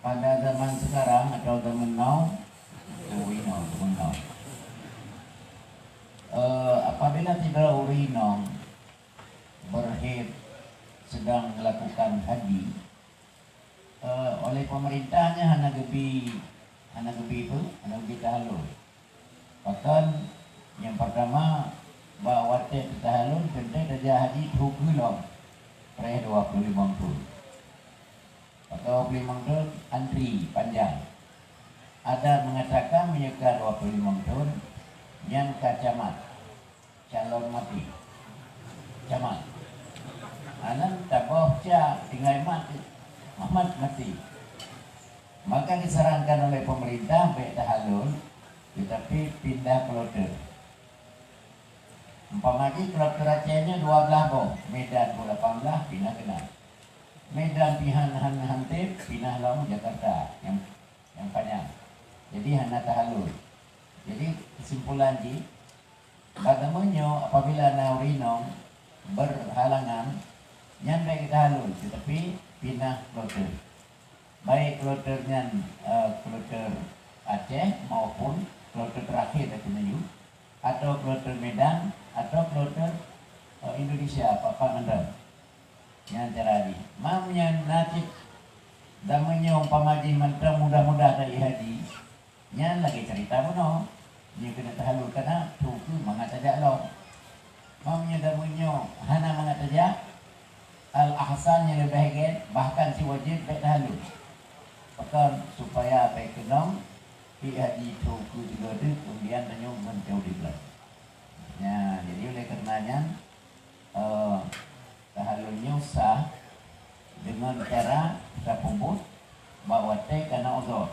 pada zaman sekarang atau zaman now, apabila tidak urinong berhid sedang melakukan haji, oleh pemerintahnya hana gebi tahalul. Bahkan yang pertama bahawa tahalul tentang saja haji hukulong pre 25 tahun atau 25 tahun antri panjang. Ada mengatakan menyeka 25 tahun yang kacamat calon mati camat anan taboh cia tinggal mati, maka disarankan oleh pemerintah baik tahalul tetapi pindah kloter. Umpamanya kloter Acehnya 12 boh, Medan 18 pindah kena Medan pihan hantip pindah lalu Jakarta yang panjang. Jadi hana tahalul. Jadi kesimpulan ji bagaimana apabila naurinong berhalangan nyan baik tahalul tetapi pindah kloter. Baik kloternya kloter Aceh maupun kloter terakhir dari Melayu atau kloter Medan atau kloter Indonesia Pangandaran. Yang cara ini mamnya najib damanya umpamaji mantra mudah-mudah dari haji nyan lagi cerita mono dia kena tahalul karena tuku mengataja lo mamnya damanya hana mengataja al-ahsan yang lebih baik bahkan si wajib baik tahalul bahkan supaya baik kenong haji tuku juga tu kemudian tanya menjauh di belah ya. Jadi oleh karenanya tahalulnya sah dengan cara terpubut bahwa teh karena uzur.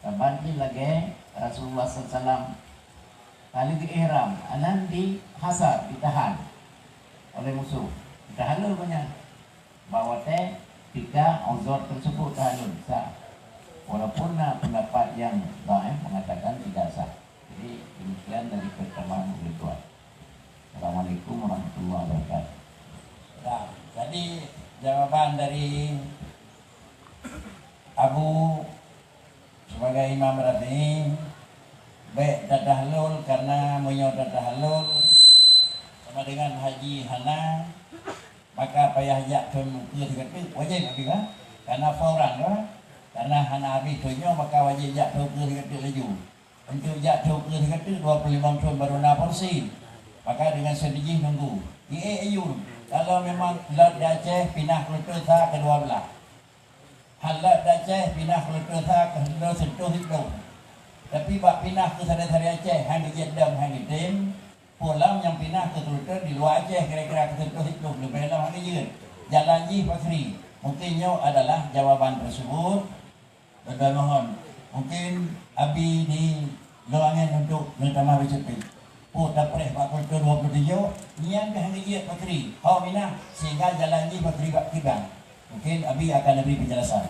Kabanti lagi Rasulullah SAW kali di ihram, anan di hasar, ditahan oleh musuh. Tahalul banyak bahwa teh jika uzur tersebut tahalul sah. Walaupun pendapat yang lain mengatakan tidak sah. Jadi demikian dari pertemuan virtual. Assalamualaikum warahmatullahi wabarakatuh. Nah, jadi jawaban dari Abu sebagai Imam Rafi'i baik tahalul karena menyodar tahalul sama dengan haji hana maka payah jak ke wajib kan karena fauran kan karena hana habis tunyo maka wajib jak ke laju untuk jak ke 25 tahun baru na porsi maka dengan sedikit nunggu ayun kalau memang Lat Aceh pindah kloter ta kedua belah Halat Aceh pindah kloter ta kedua sentuh hidup tapi bak pindah ke sana-sana Aceh hang dijedam hang ditem pulang yang pindah ke kloter di luar Aceh kira-kira ke sentuh hidup lebih lama hang dijed jalan ji Fakri mungkinnya adalah jawaban tersebut dan mohon mungkin abi di luangan untuk mentamah bercepi tak boleh bakul ke 27 nian ke hang dijed Fakri hau pindah sehingga jalan ji Fakri bak kibang mungkin abi akan beri penjelasan.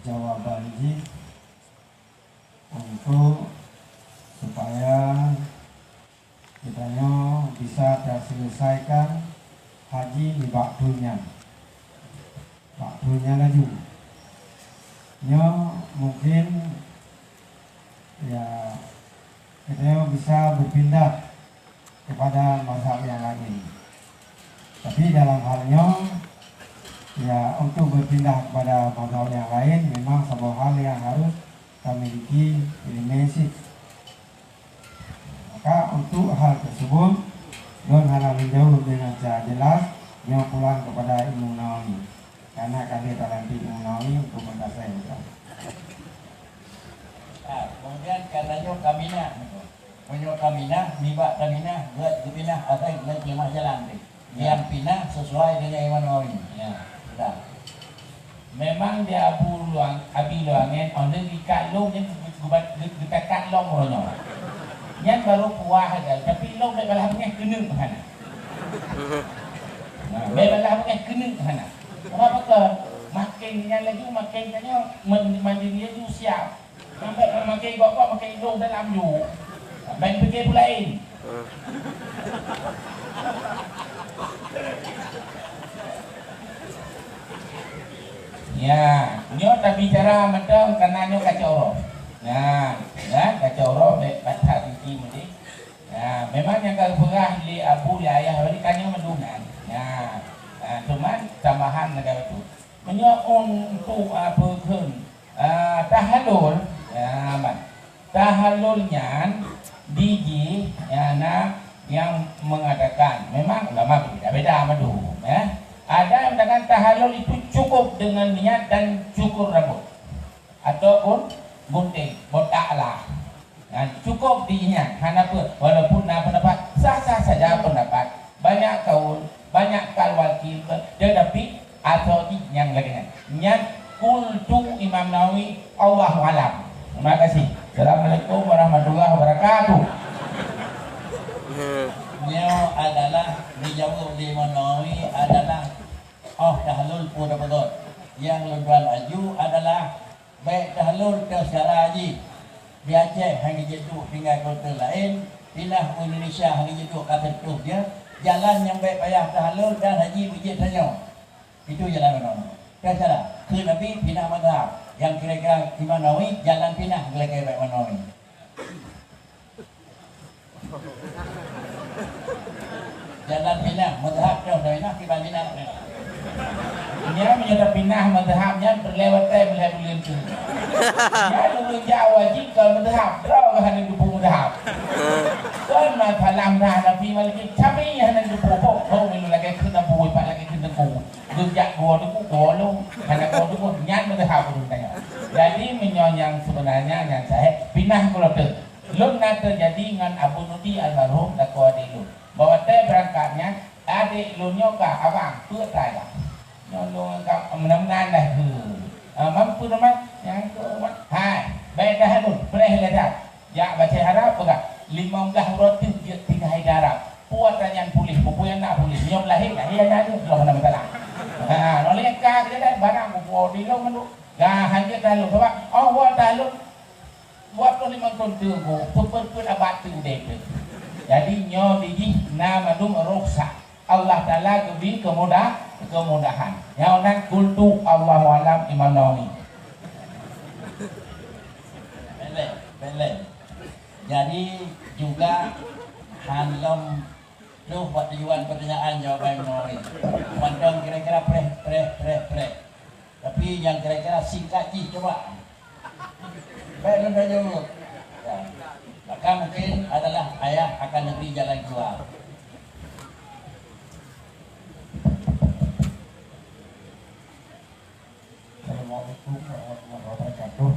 Jawaban ji untuk supaya kitanya bisa terselesaikan haji di waktunya laju nya mungkin ya kita bisa berpindah kepada mazhab yang lain tapi dalam halnya ya untuk berpindah kepada mazhab yang lain memang sebuah hal yang harus kita miliki ilmu. Maka untuk hal tersebut don hal menjauh dengan cara jelas yang pulang kepada Imam Nawawi karena kami talanti Imam Nawawi untuk mendasai kemudian katanya kamina nibak kamina buat pindah atau buat jemaah jalan yang pindah sesuai dengan Imam Nawawi ya. Memang dia abi luangan orang di kalung yang dekat long rono. Yang baru puah aja, tapi long dah balah mengeh keneng hana. Nah, balah mengeh keneng hana. Kenapa ke makin yang lagi makin tanya mandi dia tu siap. Sampai makin gok makin long dalam ju. Baik pergi pulain. tak bicara mentang karena nyo kacau. Nah, ya kacau roh batat tinggi mesti. Nah, memang yang kalau perah li abu li ayah balik kanyo mendungan. Nah, cuman tambahan negara itu. Menyo untuk apa kun tahalul, ya man. Tahalulnya diji ya nah yang mengatakan memang ulama berbeda-beda madu ya. Ada yang mengatakan tahalul itu cukup dengan niat dan cukur rambut ataupun gunting botaklah. Nah, cukup diingat kenapa walaupun pendapat sah-sah saja pendapat banyak kaul banyak kalwakil tetapi atau yang lainnya niat kultu Imam Nawawi Allahu alam. Terima kasih. Assalamualaikum warahmatullahi wabarakatuh. Nyo adalah dijawab di Imam Nawawi adalah tahlul pun betul. Yang luduan aju adalah baik tahlul ke secara haji di Aceh hanya jatuh tinggal kota lain, pindah ke Indonesia hanya jatuh kata tuh dia jalan yang baik payah tahlul dan haji bijit saja. Itu jalan mana? Kata ke Nabi pindah mazhab yang kira-kira Imam Nawawi jalan pindah kira-kira baik Imam Nawawi. Jalan pindah mazhab dah pindah kita pindah. Dia menyatakan pindah mazhabnya berlewat boleh tu. Dia dulu Jawa jika mazhab, draw ke hana dupu mazhab. Kan masalah Nabi maliki cabai hana dupu pok minum lagi kena buat lagi kena ku. Dujak gua lu hana gua nyat mazhab tu tanya. Jadi yang sebenarnya yang saya pindah kalau tu. Lun nak terjadi dengan Abu Nudi almarhum dakwa dilu. Bahwa teh berangkatnya adik lunyo ka abang tu try lah. Nyolong kau menang-menang dah tu. Mampu nama yang tu hai baik dah lu boleh lihat ya baca Arab enggak 15 huruf tu 3 Arab puat yang pulih buku yang nak pulih nyom lahir dah ya ada belum ada masalah oleh ka dia dah barang buku di lu mendu dah hanya dah lu sebab buat dah lu buat tu 5 tahun tu pun abad tu deh jadi nyo di nama dum ruksa Allah Ta'ala beri kemudahan. Yang nak kultu Allahu alam Imam Nawawi. Belek. Jadi juga hanlom lu buat tujuan pertanyaan jawaban Nawawi. Mandang kira-kira pre. Tapi yang kira-kira singkat ji coba. Baik dah jawab. Maka mungkin adalah ayah akan negeri jalan keluar. Assalamualaikum warahmatullahi wabarakatuh.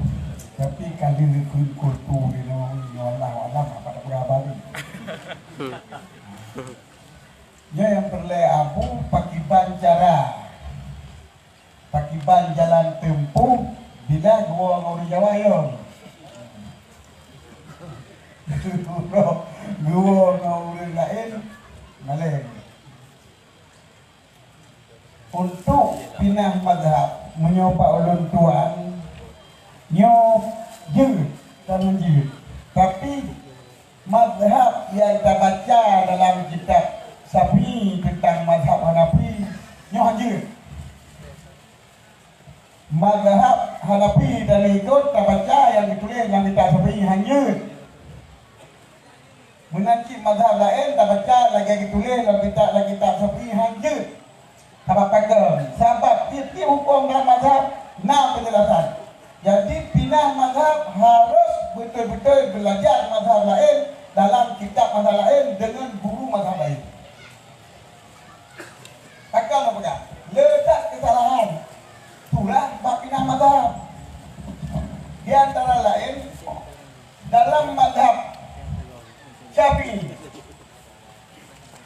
Tapi kali ni kultu ni Allah alam apa berapa ni? Ya yang perle abu pakiban jalan tempuh bila gua ngori Jawa yo. Gua ngori lain maleng. Untuk pindah mazhab menyopak ulun tuan nyo je dan menje tapi mazhab yang kita baca dalam kitab Syafi'i tentang mazhab Hanafi nyo je mazhab Hanafi dan ikut kita baca yang ditulis dalam kitab Syafi'i hanya menanti mazhab lain kita baca lagi ditulis dalam kitab Syafi'i hanya Sebab tiap-tiap hukum dalam mazhab 6 penjelasan. Jadi pindah mazhab harus betul-betul belajar mazhab lain dalam kitab mazhab lain dengan guru mazhab lain. Takkan apa? Letak kesalahan. Itulah bab pindah mazhab. Di antara lain dalam mazhab Syafi'i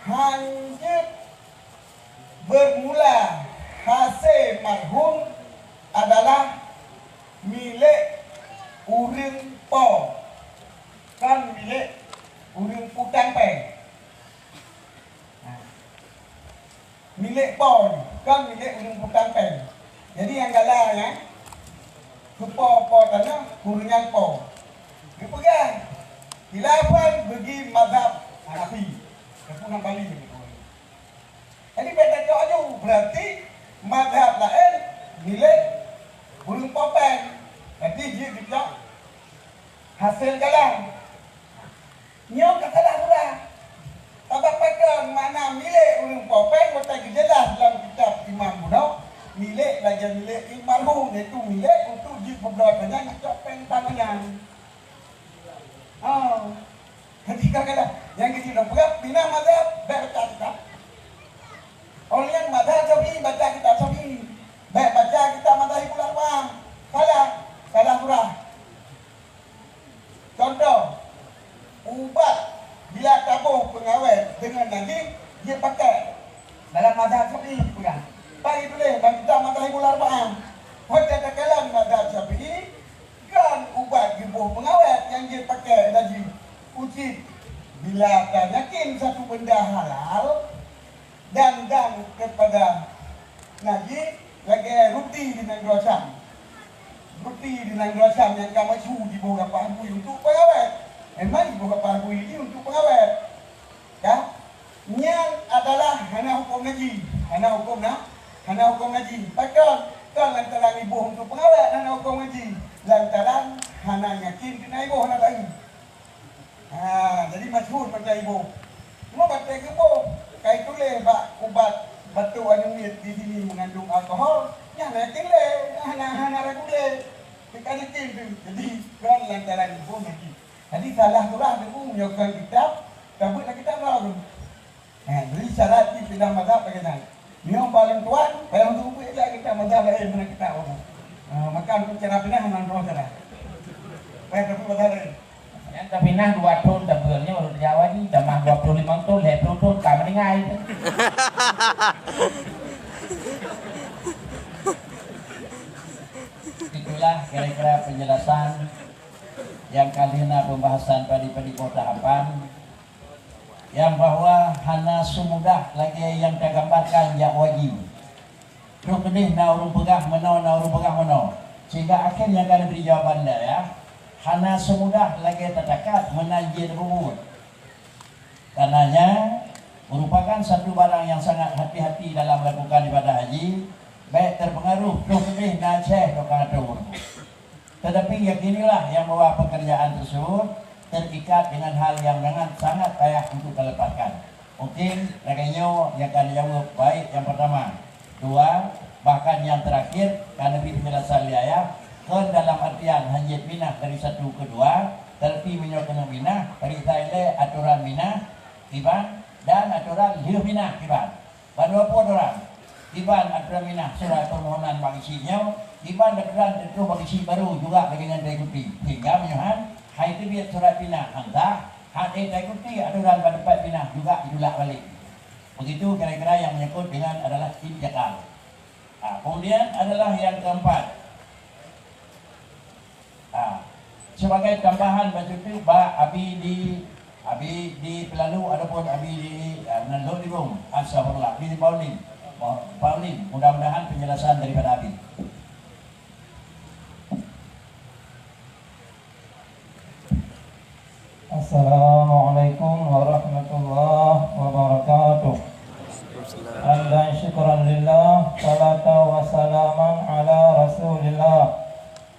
hanya bermula hasil marhum adalah milik urang po kan milik urang putang peng milik po kan milik urang putang peng jadi yang galanya po tanah kurungan po dipegang khilafan bagi mazhab Hanafi kepungan Bali. Jadi beda jauh berarti mazhab lain milik burung pop hasil jalan. Nyo katalah surah. Tabak pegang mana milik urang popeng kata jelas dalam kitab Imam Buno, milik lagi milik marhum itu milik untuk diperbuatkannya topeng tangan. Oh. Ketika kata yang kita berap bina mazhab baca kitab. Oleh yang mazhab Syafi'i baca kitab Syafi'i. Baca kitab Madzhabul Arba'ah. Salah surah. Contoh, ubat bila tabuh pengawet dengan nadi dia pakai dalam mazhab Syafi'i pula. Bagi tulis dalam kitab Madzhabul Arba'ah. Pada kalam mazhab Syafi'i kan ubat gibuh pengawet yang dia pakai lagi uji bila dah yakin satu benda halal dan kepada ngaji lagi ruti di Nanggrawasam. Ruti di Nanggrawasam yang kamu masyhur di bawah panggung untuk pengawet. Memang di bawah panggung ini untuk pengawet. Ya. Yang adalah hana hukum ngaji. Hana hukum ngaji. Takkan kan lantaran ibu untuk pengawet hana hukum ngaji. Lantaran hana yakin kena ibu hana tahu. Jadi masyhur pada ibu. Cuma pada ibu kai tulis bak ubat batu anumit di sini mengandung alkohol, yang yakin le, hana reguler. Kita yakin tu. Jadi kan lantaran ibu yakin. Jadi salah surah ibu menyokong kitab, kabutlah kitab lalu. Jadi syarat di pindah mazhab bagaimana? Yang paling tuan, bayang tu ibu ialah kita mazhab lain mana kita orang. Maka untuk cara pindah hana roh salah. Baik tapi mazhab lain. Yang tapi nah 2 tahun dah bernya baru Jawa ni dah mah 25 tahun 20 tahun kami dengai. Itulah kira-kira penjelasan yang kalina pembahasan pada tahapan yang bahwa hana sumudah lagi yang tergambarkan yang wajib. Terus kedih na urung pegah meno, sehingga akhirnya akan beri jawaban dah ya. Hana semudah lagi terdekat menanjir ruwut. Karenanya merupakan satu barang yang sangat hati-hati dalam melakukan ibadah haji, baik terpengaruh lebih najah dokatur. Tetapi yakinilah yang bahwa pekerjaan tersebut terikat dengan hal yang sangat payah untuk dilepaskan. Mungkin rekannya yang akan jawab baik yang pertama, 2, bahkan yang terakhir karena penjelasan liaya. Kan dalam artian hanjit minah dari 1 ke 2, terpi menyokong minah, dari Thailand aturan minah, tiban dan aturan hidup minah tiban. Pada apa orang? Tiban aturan minah surat permohonan bagi isinya, tiban aturan itu bagi isi baru juga dengan diikuti. Hingga menyuhan, hai itu biar surat minah hantar, hati diikuti aturan pada tempat minah juga idulak balik. Begitu kira-kira yang menyangkut dengan adalah tindakan. Kemudian adalah yang keempat. Sebagai tambahan baju itu abi di pelalu ataupun abi di Nandol di Bung Astagfirullah di Paulin mudah-mudahan penjelasan daripada abi. Assalamualaikum warahmatullahi wabarakatuh. Alhamdulillah syukuran lillah, salatu wassalaman ala rasulillah.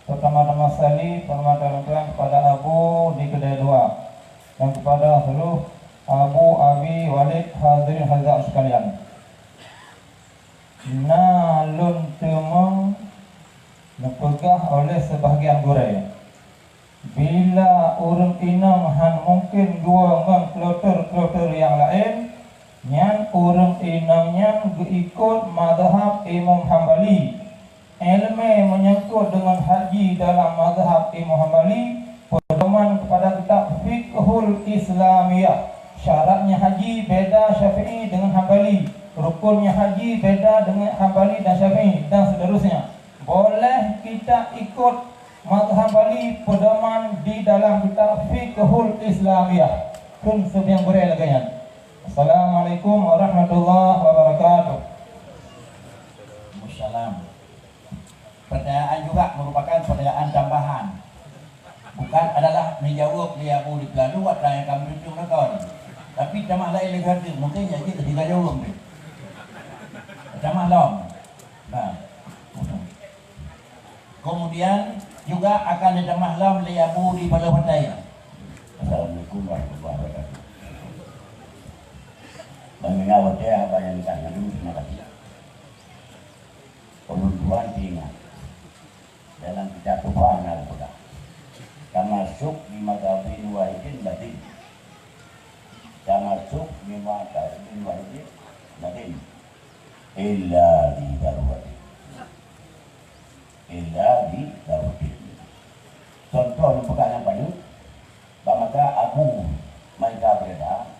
Pertama-tama sekali permohonan kepada Abu di kedai 2 dan kepada seluruh Abu Abi Walid hadirin hadirat sekalian. Nalun temung dipegah oleh sebahagian gurai. Bila urang inang han mungkin 2 ngan kloter-kloter yang lain, nyan urang inang nyan ikut mazhab Imam Hambali. Ilmu menyangkut dengan haji dalam mazhab Imam Hambali, pedoman kepada kitab Fiqhul Islamiyah. Syaratnya haji beda Syafi'i dengan Hambali, rukunnya haji beda dengan Hambali dan Syafi'i dan seterusnya. Boleh kita ikut mazhab Hambali pedoman di dalam kitab Fiqhul Islamiyah. Kun sebiang berai lagayan. Assalamualaikum warahmatullahi wabarakatuh. Wassalam. Pertanyaan juga merupakan pertanyaan tambahan, bukan adalah menjawab dia Abu di pelalu atau yang kami tunjuk nakon. Tapi tamah lain lagi mungkin jadi tidak jawab ni. Tamah long. Nah. Kemudian juga akan ada mahlam liabu di pada Padaya. Assalamualaikum warahmatullahi wabarakatuh. Mengenal dia apa yang ditanya dulu, terima kasih. Penuntuan diingat dalam kitab Tuhan Al-Quran. Termasuk di madhabin wahidin ladin. Termasuk di madhabin wahidin ladin. Illa di daruwatin. Illa di daruwatin. Contoh yang pegang yang banyak. Bamaka Abu Maika Bereda.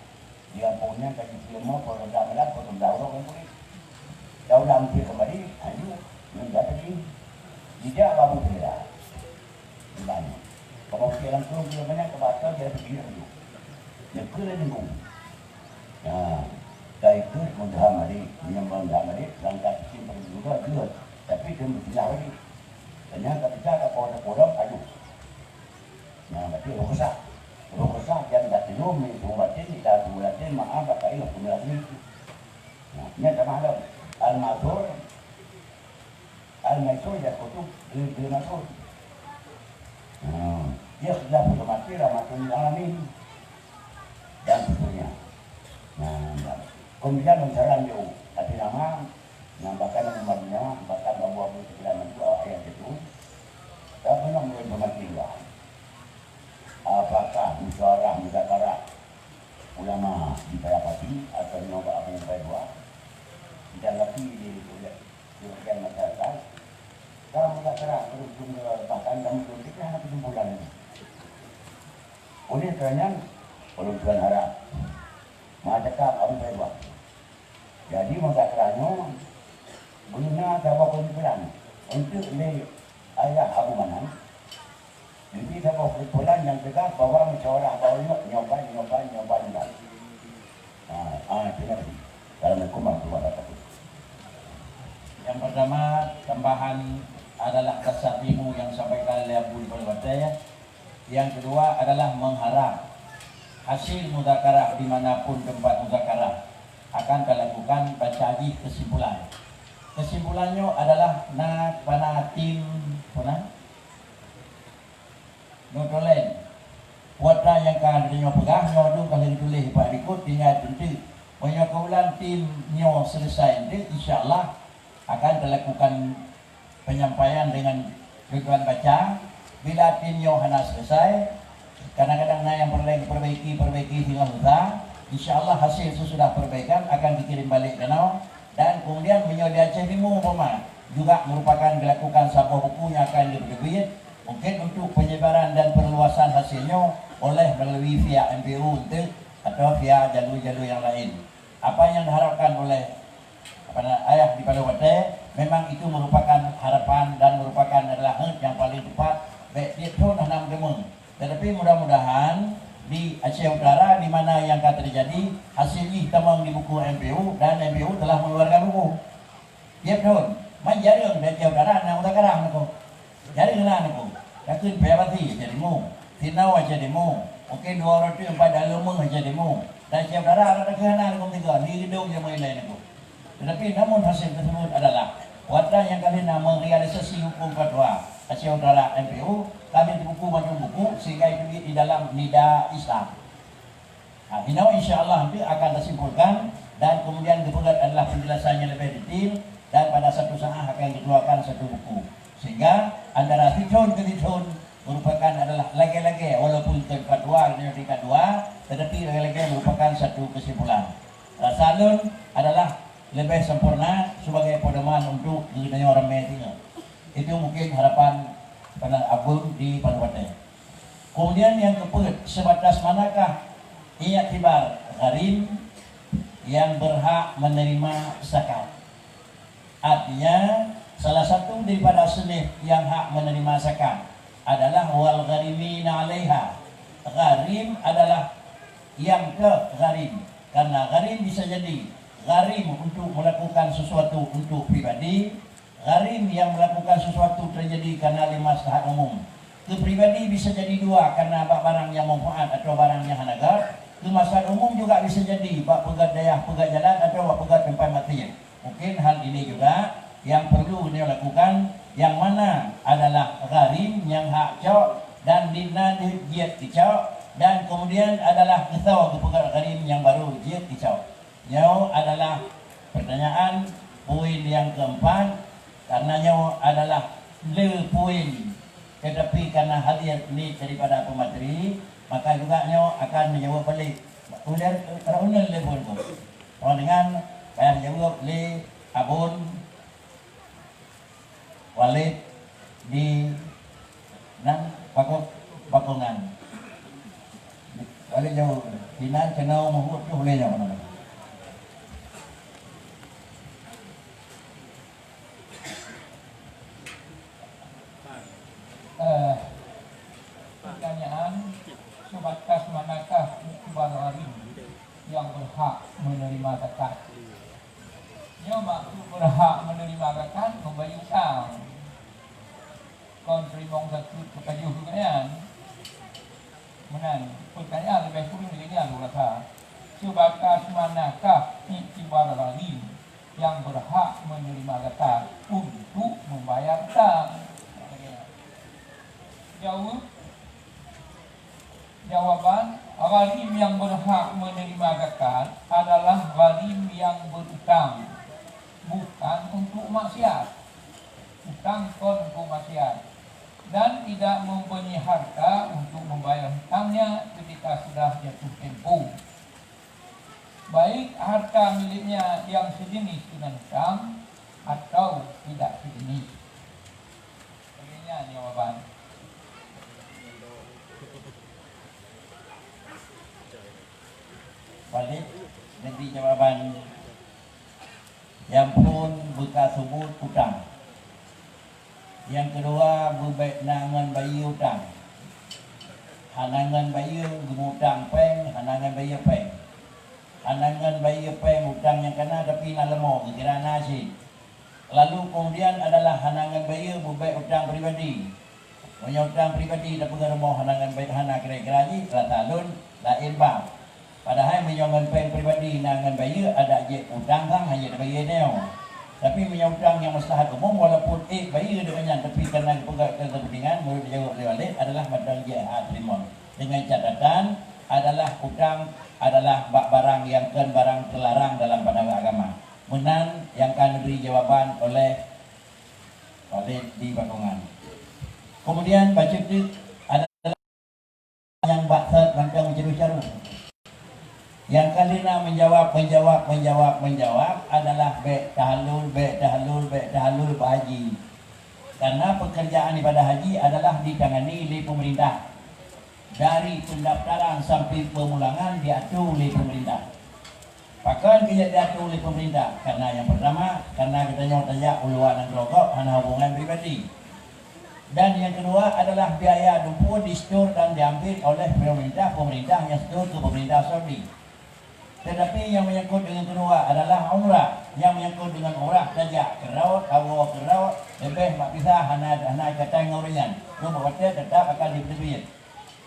Dia punya kaji ilmu, kalau dah melat, kalau dah orang yang boleh. Jauh dah mesti kembali, hanya mendapat ini. Tidak Abu Bereda. Gimana? Kalau dia langsung dia banyak kebatal, dia berpikir dulu. Dia kena nunggu. Nah, dari itu mendaham hari, menyembang daham hari, langkah simpan juga dia. Tapi dia berpikir lagi. Ternyata ketika ada kodok-kodok, aduh. Nah, berarti rosak. Rosak yang tak tenum, buatin, tidak buatin, maaf, tak ilah punya lagi. Nah, ini ada malam. Al-Mazur, Al-Maisur, dia kutub, dia Mazur. Dia sudah punya mati, rahmatul alamin. Dan sebagainya. Nah, kemudian menjalan dia, tapi nama, nambahkan nomornya, bahkan abu-abu sekalian itu ayat itu. Tak pernah mulai bermatilah. Apakah musyawarah muzakarah ulama di Payapati atau nyoba Abu Baidwa tidak lagi di bagian masyarakat? Kalau muzakarah berujung bahkan dalam politiknya hanya kesimpulan ini. Oleh kerana Tuan harap macam Abu Baidwa. Jadi muzakarahnya guna sebuah kesimpulan untuk ayah Abu Manan. Jadi sebuah kesimpulan yang tegas bahwa musyawarah bawahnya nyoba. Terima kasih. Assalamualaikum warahmatullahi wabarakatuh. Yang pertama, tambahan adalah tasadimu yang sampaikan oleh Abu Badaya. Yang kedua adalah mengharap hasil muzakarah dimanapun tempat muzakarah akan dilakukan bacaji kesimpulan. Kesimpulannya adalah pada tim Notolen Wata yang kan dia pegang nyodu kalau ditulis Pak Dikut tinggal tentu menyokaulan tim nyo selesai nanti insyaallah akan dilakukan penyampaian dengan tujuan baca. Bila tim nyo hana selesai, kadang-kadang yang perbaiki hingga hutan, insyaallah hasil sesudah perbaikan akan dikirim balik ke nau dan kemudian menyo di Aceh Timur juga merupakan dilakukan sebuah buku yang akan diterbit. Mungkin untuk penyebaran dan perluasan hasilnya oleh melalui via MPU atau via jalur-jalur yang lain. Apa yang diharapkan oleh ayah di Palawate memang itu merupakan harapan dan merupakan adalah yang paling tepat. Baik dia pun hanam demung. Tetapi mudah-mudahan di Aceh Utara di mana yang akan terjadi hasil ini tamang di buku MPU dan MPU telah mengeluarkan buku. Dia pun menjaring dari Aceh Utara nak utakarang aku. Jaring lah aku. Takut Payapati jadimu, Tinau jadimu, mungkin 204 Dalumung jadimu, dan Aceh Utara ada kehana aku tiga di gedung yang lain aku. Tetapi namun hasil tersebut adalah wadah yang kali nama realisasi hukum fatwa Aceh Utara MPU kami buku macam buku sehingga itu di dalam nida Islam. Nah, ini insyaallah nanti akan disimpulkan dan kemudian dibuat adalah penjelasannya lebih detail dan pada satu saat akan dikeluarkan satu buku. Sehingga antara titun ke titun merupakan adalah lagi-lagi walaupun fatwa tingkat 2 tetapi lagi-lagi merupakan satu kesimpulan. Rasalun adalah lebih sempurna sebagai pedoman untuk dirinya orang media. Itu mungkin harapan pada Agung di Palawate. Kemudian yang keempat, sebatas manakah i'tibar gharim yang berhak menerima zakat? Artinya salah satu daripada selih yang hak menerima zakat adalah wal gharimina 'alaiha. Gharim adalah yang ke gharim. Karena gharim bisa jadi gharim untuk melakukan sesuatu untuk pribadi, gharim yang melakukan sesuatu terjadi karena maslahat umum. Ke pribadi bisa jadi dua karena barang yang manfaat atau barang yang hanagar. Ke maslahat umum juga bisa jadi bab pegat daya, pegat jalan atau pegat tempat mati. Mungkin hal ini juga yang perlu dia lakukan yang mana adalah gharim yang hak cok dan dina jiat dicok, dan kemudian adalah kesau kepegat gharim yang baru jiat dicok. Nyaw adalah pertanyaan poin yang keempat, karenanya adalah le poin, tetapi karena hadir ini daripada pemateri, maka juga nyaw akan menjawab balik. Kemudian raunan le poin tu, dengan bayar jawab le abun Walid di nan bakungan. Walid jauh di nan kenal mahut tu boleh jauh mana? Pertanyaan, sebatas manakah iktibar gharim yang berhak menerima zakat? Yang maksud berhak menerima zakat membayar utang. Kon terima zakat kekajuh kekayaan. Menan, pertanyaan lebih kurang begini aku rasa. Sebatas manakah iktibar gharim yang berhak menerima zakat untuk membayar utang? Jawaban, gharim yang berhak menerima zakat adalah gharim yang berutang, bukan untuk maksiat. Utang kon untuk maksiat, dan tidak mempunyai harta untuk membayar hutangnya ketika sudah jatuh tempo. Baik harta miliknya yang sejenis dengan hutang atau tidak sejenis. Begini jawaban. Balik nanti jawaban yang pun bekas sebut utang. Yang kedua berbaik nangan bayi utang. Hanangan bayi gemutang peng, hanangan bayi peng. Hanangan bayi peng utang yang kena tapi nak lemok kira nasi. Lalu kemudian adalah hanangan bayi berbaik utang pribadi. Punya utang pribadi dah pegang lemok hanangan bayi hana kira-kira ni rata lun lain bang. Padahal menyongan peng pribadi nangan bayi ada je utang kan hanya bayi neo. Tapi menyutang yang maslahat umum walaupun bayi dengannya, tapi karena kepentingan menurut dijawab oleh Walid adalah madang jihad limon. Dengan catatan adalah utang adalah barang yang barang terlarang dalam pandangan agama. Menan yang akan diberi jawaban oleh Walid di Bakungan. Kemudian baca itu adalah yang baksat bantang menceru-ceru. Yang kalina menjawab adalah baik tahalul haji. Karena pekerjaan ibadah haji adalah ditangani oleh pemerintah. Dari pendaftaran sampai pemulangan diatur oleh pemerintah. Bahkan dia diatur oleh pemerintah. Karena yang pertama, karena kita tanya uluan dan rokok hanya hubungan pribadi. Dan yang kedua adalah biaya lumpur distor dan diambil oleh pemerintah yang setor ke pemerintah Saudi. Tetapi yang menyangkut dengan kedua adalah umrah. Yang menyangkut dengan umrah saja kerawat, lebih mak bisa hana kata ngauringan. Nombor hotel tetap akan diberi.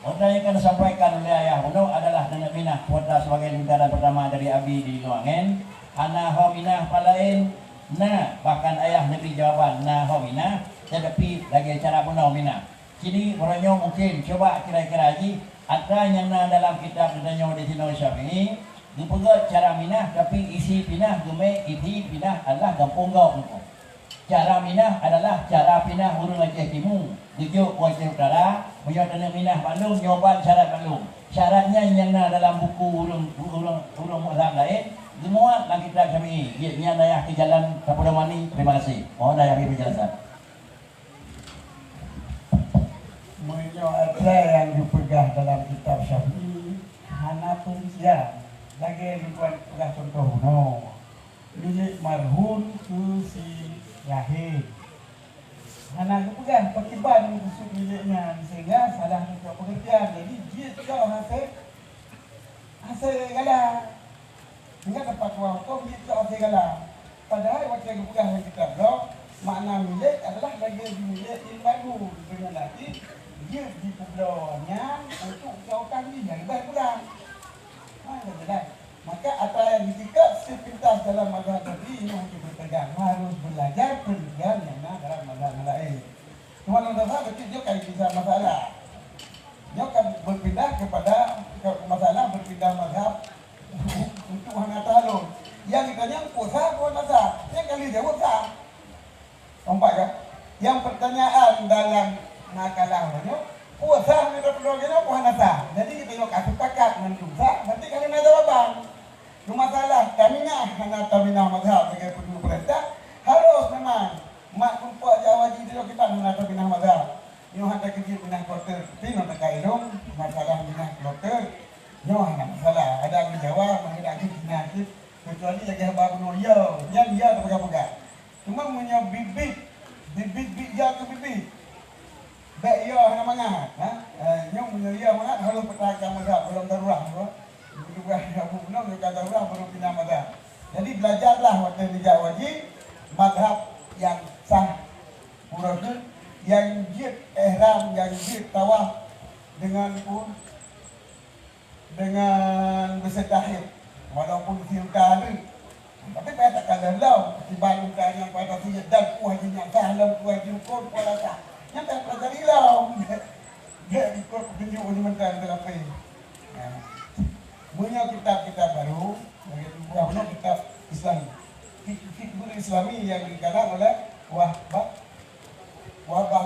Hotel yang akan disampaikan oleh ayah Uno adalah dengan minah kuota sebagai negara pertama dari Abi di Luangen. Hana ho minah palain. Nah, bahkan ayah negeri jawaban nah ho minah. Tetapi lagi cara Uno minah. Kini orangnya mungkin coba kira-kira lagi ada yang dalam kitab katanya di sini Syafi'i. Dipegat cara minah tapi isi pinah gemai iti pinah adalah gampung gau. Cara minah adalah cara pinah urang Aceh Timur, tujuh Aceh Utara, menyatakan minah balung nyoba syarat balung. Syaratnya yang dalam buku urang mazhab lain dimuat dalam kitab Syafi'i. Ia daya ke jalan Kapolda Mani. Terima kasih. Mohon daya beri penjelasan. Menyoal yang dipegang dalam kitab Syafi'i hana perincian. Lagi bukan pegang contoh milik marhum tu si lahir. Anak pegang pertiban khusus miliknya sehingga salah untuk pengertian. Jadi dia juga hasil galah. Sehingga dapat hukum dia juga hasil galah. Padahal waktu yang pegang yang kita blok makna milik adalah lagi milik yang baru dengan lagi dia di publaunya untuk jauhkan dia yang baik pulang. Maka apa yang dikatakan sepintas dalam mazhab tadi ini untuk berpegang harus belajar pergian yang dalam mazhab lain. Cuma yang saya kecil dia kan bisa masalah. Dia kan berpindah kepada masalah berpindah mazhab untuk hana tahlul. Yang ditanya puasa bukan mazhab. Yang kali jawab sah. Nampak kan? Yang pertanyaan dalam nakalahnya puasa ni perlunya bukan sah. Jadi kita yo kasih pakat menduga nanti kali nak jawaban. Cuma masalah kami nak hana tabina mazhab sebagai penduduk perintah harus memang mak kumpuak Jawa di kita hana tabina mazhab. Yo handa kerja pindah kloter, pindah tak kailung, masalah pindah kloter. Yo hana masalah, ada yang Jawa, ada yang pindah kecuali jaga babu yo, yang dia tak pegang-pegang. Cuma punya bibit dia ke bibit. Baik yo hana mangat, ha? Yo punya dia mangat harus pertahankan mazhab belum darurat tu. Juga aku benar juga darurat baru pindah mazhab. Jadi belajarlah waktu di Jawa ji mazhab yang sah pura yang jid ihram, yang jid tawaf dengan bersedahir walaupun silka ni tapi saya tak kalah lau dibandingkan yang pada sijat dan haji yang sahlam haji ukur kuala sah yang tak pelajari lau dia ikut petunjuk mental terapi punya kitab-kitab baru punya kitab Islam fikih Islami yang dikarang oleh Wahbah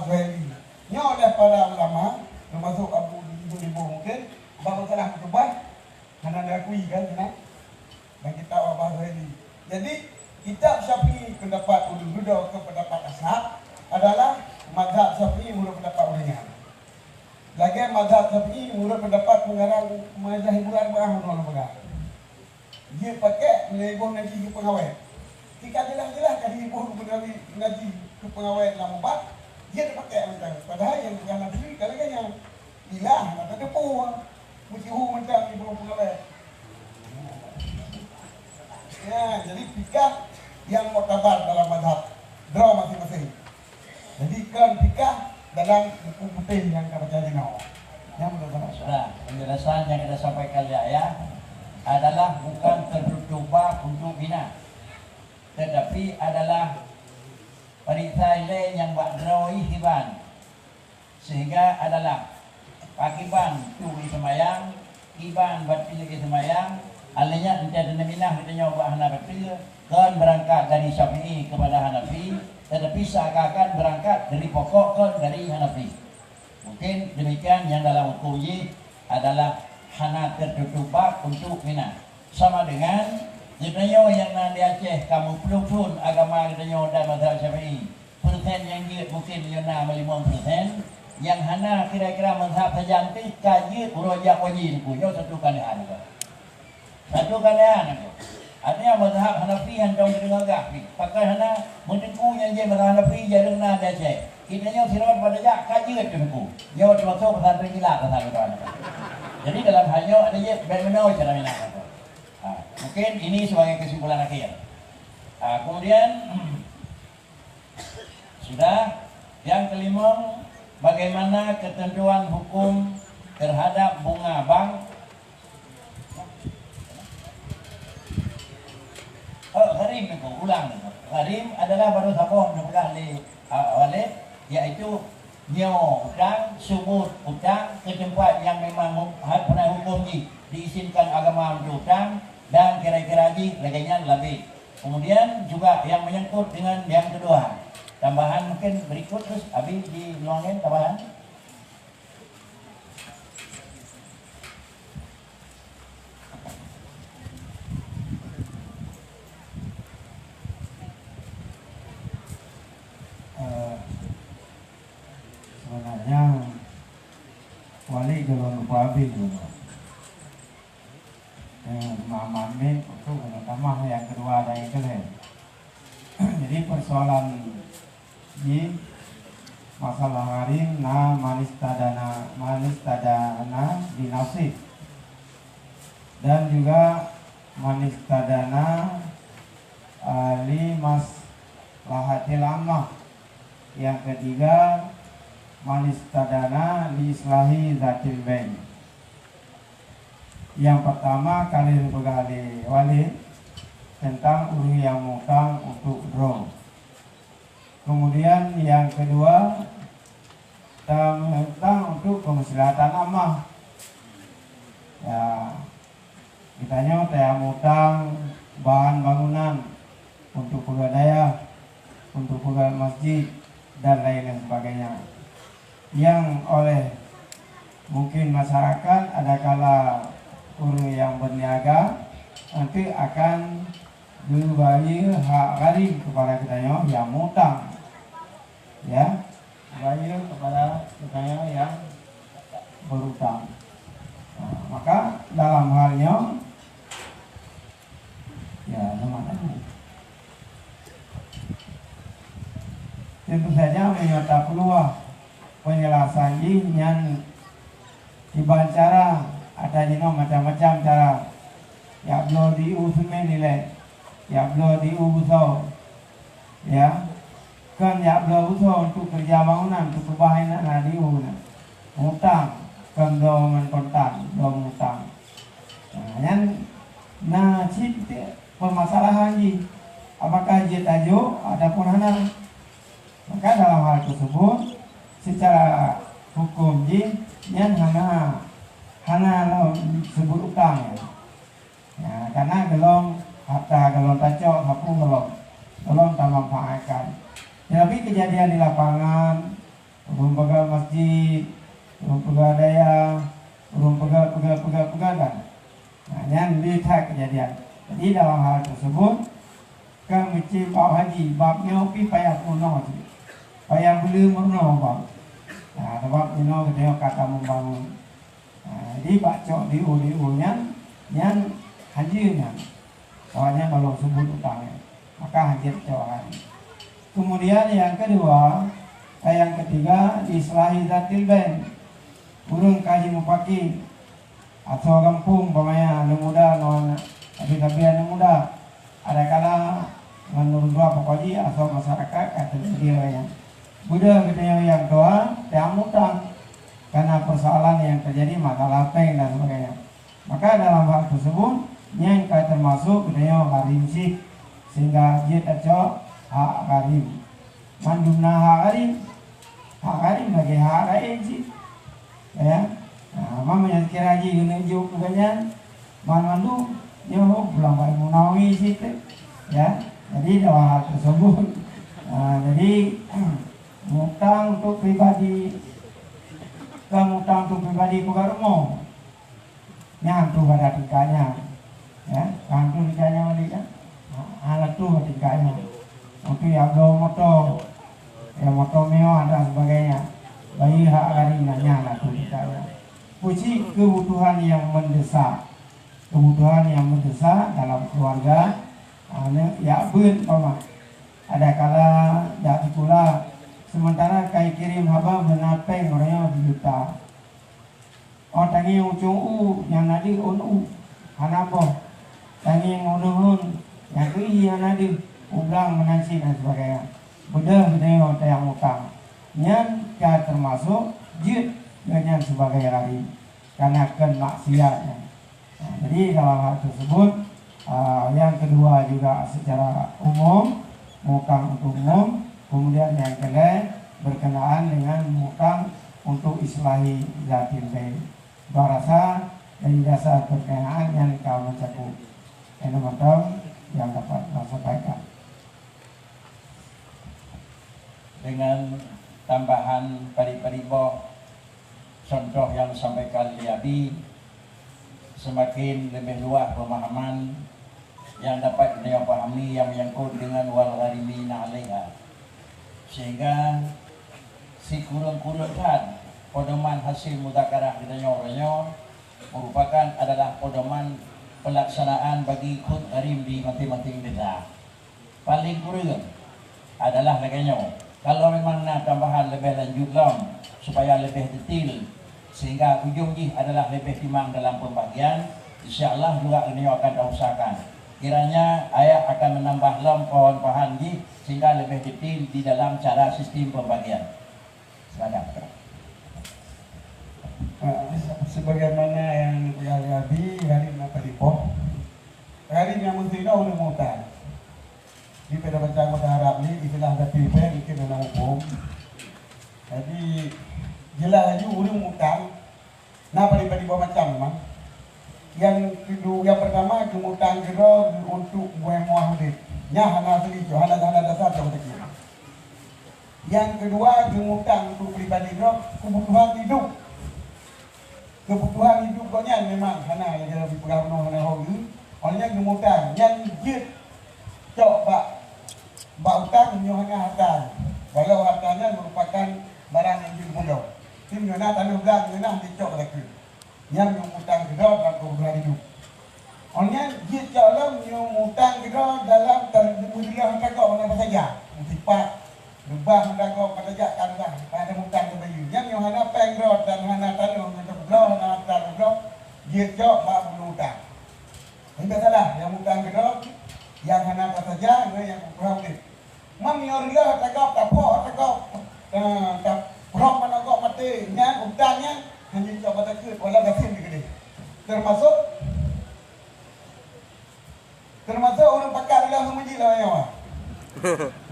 Zuhaili. Ini oleh para ulama, termasuk Abu Ibu mungkin, baru salah kutubah, karena diakui kan, dan kita Wahbah Zuhaili. Jadi, kitab Syafi'i pendapat Ulul Huda ke pendapat Ashab adalah mazhab Syafi'i menurut pendapat ulama. Lagi mazhab Syafi'i menurut pendapat pengarang mazhab hiburan menurut pengarang. Dia pakai melebur ngaji ke pengawet. Jika jelas-jelas kan hiburan ngaji ke pengawet dalam ubat, dia pakai macam padahal yang bukan nabi kalau kan yang ilah atau depu mujihu macam ibu pengawet. Ya, jadi fikah yang muktabar dalam mazhab draw masing-masing. Jadi kan fikah dalam buku putih yang kita baca jenau. Yang menurut Sudah, penjelasan yang kita sampaikan ya adalah bukan tercoba untuk bina, tetapi adalah perintah yang bakdrawi hiban sehingga adalah pakiban tu semayang iban batil semayang alanya ente deneminah kita nyoba hana batil kan berangkat dari Syafi'i kepada Hanafi tetapi seakan-akan berangkat dari pokok kan dari Hanafi. Mungkin demikian yang dalam hukum adalah hana tertutup bab untuk bina sama dengan Jibril yang di Aceh kamu pelupun agama katanya dan mazhab Syafi'i. Persen yang dia mungkin yana 50%, yang hana kira-kira mazhab sajanti kaji urujak wajib ku yo satu keadaan ko. Satu keadaan ko. Ada yang mazhab Hanafi yang dong dengar gak. Pakai hana mendeku yang dia mazhab Hanafi jadi na di Aceh. Kitanya sirat pada jak kaji tu ku. Yo termasuk pesantren gila kata tuan. Jadi dalam halnya ada je bagaimana cara minat. Mungkin ini sebagai kesimpulan akhir. Kemudian sudah yang kelima, bagaimana ketentuan hukum terhadap bunga bank? Gharim itu, ulang itu. Gharim adalah baru sabung yang oleh yaitu nyo utang, subut utang ke tempat yang memang pernah hukum diizinkan agama untuk utang. Dan kira-kira lagi lebih. Kemudian juga yang menyangkut dengan yang kedua. Tambahan mungkin berikut terus habis diluangin tambahan. Sebenarnya wali kalau lupa habis juga. Mamamin itu terutama yang kedua ada yang kalian. Jadi persoalan ini masalah harim manis tadana dinasib dan juga manis tadana li maslahatil ammah. Yang ketiga manis tadana li islahi zatil bain. Yang pertama kali bergali wali tentang uru yang mutang untuk draw. Kemudian yang kedua tentang untuk kemaslahatan ammah. Ya, kitanya tayang utang bahan bangunan untuk pegadaian, untuk pegawai masjid dan lain sebagainya. Yang oleh mungkin masyarakat ada kala orang yang berniaga nanti akan dibayar hak gharim kepada kitanya yang utang, ya, bayar kepada kitanya yang berutang. Nah, maka dalam halnya ya namanya tentu saja menyata peluang penjelasan ini yang dibacara ada jino macam-macam cara ya belum diusumen nilai ya belum diusau ya kan ya belum usau untuk kerja bangunan untuk perbaikan nadiu utang kan domen kontan dom utang nah cita permasalahan ini apakah dia tajuk adapun hana maka dalam hal tersebut secara hukum ji yang hana sebut utang ya, karena gelong harta gelong tacok hapu gelong tak manfaatkan. Tapi kejadian di lapangan, urung pegawai masjid, urung pegadaian, urung pegadaian. Nah, yang lihat kejadian. Jadi dalam hal tersebut, kami bab haji, babnya pi payah kuno, payah beli murno bab. Nah, sebab kuno kita kata membangun. Nah, di bacok di nya, yang hajinya, soalnya kalau sebut utangnya, maka haji cawangan. Kemudian yang kedua, yang ketiga islahi datil bain, urung kaji mupaki atau kampung pemaya muda non tapi muda ada kala menurut dua pokoknya atau masyarakat kata dia yang Buddha katanya yang kedua yang utang karena persoalan yang terjadi masalah peng dan sebagainya. Maka dalam hal tersebut yang termasuk katanya gharim sih sehingga dia tercok hak gharim. Mandumna hak gharim bagi hak lain sih. Ya. Nah, mamanya kira haji guna juk kebanyakan mandu nyoh pulang balik munawi situ. Ya. Jadi dalam hal tersebut jadi utang untuk pribadi utang untuk pribadi pegarmo nyantu pada tingkahnya ya kantu tingkahnya balik kan alat tu tingkahnya untuk yang motor ya motor mewah dan sebagainya bayi hak karinanya alat tu tingkahnya puji kebutuhan yang mendesak dalam keluarga ya bun mama ada kala dak pula sementara kai kirim haba menapeng orangnya juta. Oh tangi ujung yang nadi unu hanapo tangi unu yang kui yang nadi ulang menansi dan sebagainya. Bedah tengok yang utang. Yang termasuk jid dengan sebagai lari karena maksiatnya. Nah, jadi dalam hal tersebut yang kedua juga secara umum utang untuk umum. Kemudian yang kedua berkenaan dengan utang untuk islahi zatil bain. Barasa dari dasar perkenaan yang kau mencakup. Ini macam yang dapat saya sampaikan. Dengan tambahan pari-paribo contoh yang disampaikan Liabi semakin lebih luas pemahaman yang dapat dia pahami yang menyangkut dengan wal gharimina 'alaiha. Sehingga si kurang-kurang kan pedoman hasil mudzakarah kita orangnya merupakan adalah pedoman pelaksanaan bagi khut gharim di masing-masing desa. Paling kurang adalah laganya kalau memang nak tambahan lebih lanjut supaya lebih detail sehingga ujungnya adalah lebih timang dalam pembagian, insyaallah juga ini akan usahakan. Kiranya ayah akan menambah pohon pahan di sehingga lebih detail di dalam cara sistem pembagian. Silakan. Sebagaimana yang dialami hari apa di pom, hari yang mesti kau nak mutar. Di pada bahasa Arab ni istilah ada pilih mungkin dalam hukum. Jadi jelas lagi urung utang. Nah pada macam mah. Yang kedua, yang pertama kemudian kira untuk buah muahdi. Nya hana selijo, hana dasar jauh teknik. Yang kedua kemudian untuk pribadi kira kebutuhan hidup. Kebutuhan hidup konya memang hana yang kita pegang hana hobi. Olehnya kemudian yang jid coba utang nyohana harta. Walau hartanya merupakan barang yang dimudah. Tim nyona tanah belang nyona dicok lagi. Yang utang kita dalam kebutuhan hidup. Olehnya jid dalam yang utang kita dalam terjadilah harta kau mana saja. Tipak rubah harta kau pada jak kandah pada utang kebayu. Yang hana pengrod dan hana tanah untuk belau hana tanah jid jok bak utang. Tidak salah yang utang kita yang hana saja yang kebutuhan hidup. Mami orang tak tapok tak rok mana kau mati nya utangnya hanya coba tak ke wala gasin gede. Termasuk orang pakar lah semuji lah ya.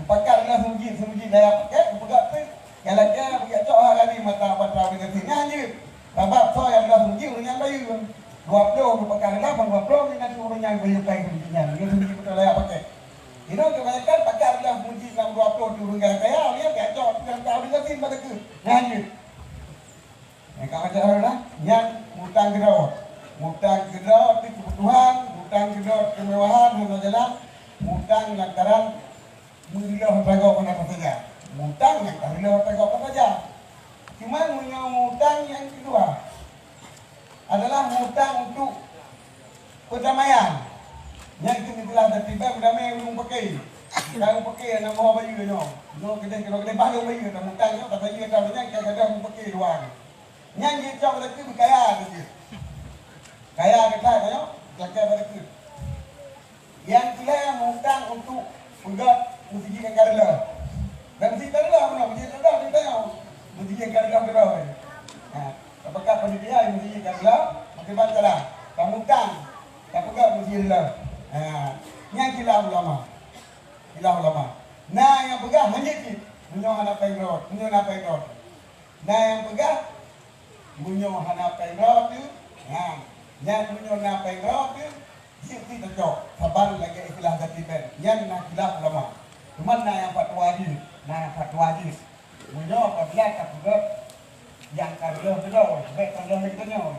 Pakar lah semuji lah pakai buka tu jalan dia buka cok hari mata dengan sini hanya babak so yang lah semuji orang yang bayu. Dua pro pakar lah dua pro dengan orang yang bayu kain semujinya. Dia semuji betul lah pakai. Ini kebanyakan pakar lah semuji dengan dua pro turun jalan kaya dia kayak cok dengan tahu dengan sini pada ke. Hanya yang kau cakap adalah yang utang gedor itu kebutuhan, utang gedor kemewahan, hanya jalan, utang lantaran mulia harga apa saja, utang yang mulia harga apa saja. Cuma utang yang kedua adalah utang untuk perdamaian. Yang itu itulah tiba berdamai belum pakai. Kalau pakai nama bawa baju dia no kita kalau kita baru baju kita utang tak baju kita banyak kadang pakai luar. Nyanyi jauh lagi kaya gitu. Kaya kita yo, jaga begitu. Yang kira mengutang untuk enggak mesti kan karela. Dan mesti karela mana mesti karela kita yo. Mesti kan karela kita. Nah, apakah pendidikan mesti karela? Macam mana cara? Kamu utang, tapi enggak mesti karela. Nah, yang kira ulama. Nah, yang pegang menjadi munyo anak pengrod. Nah, yang pegang munyo hana pengrod tu, yang munyo na pengrod tu, siti terjok, sabar lagi ikhlas katiban, yang nak ikhlas ulama. Cuma na yang fatwa hadis, munyo apabila kapugak yang karlo tu, baik karlo itu nyo.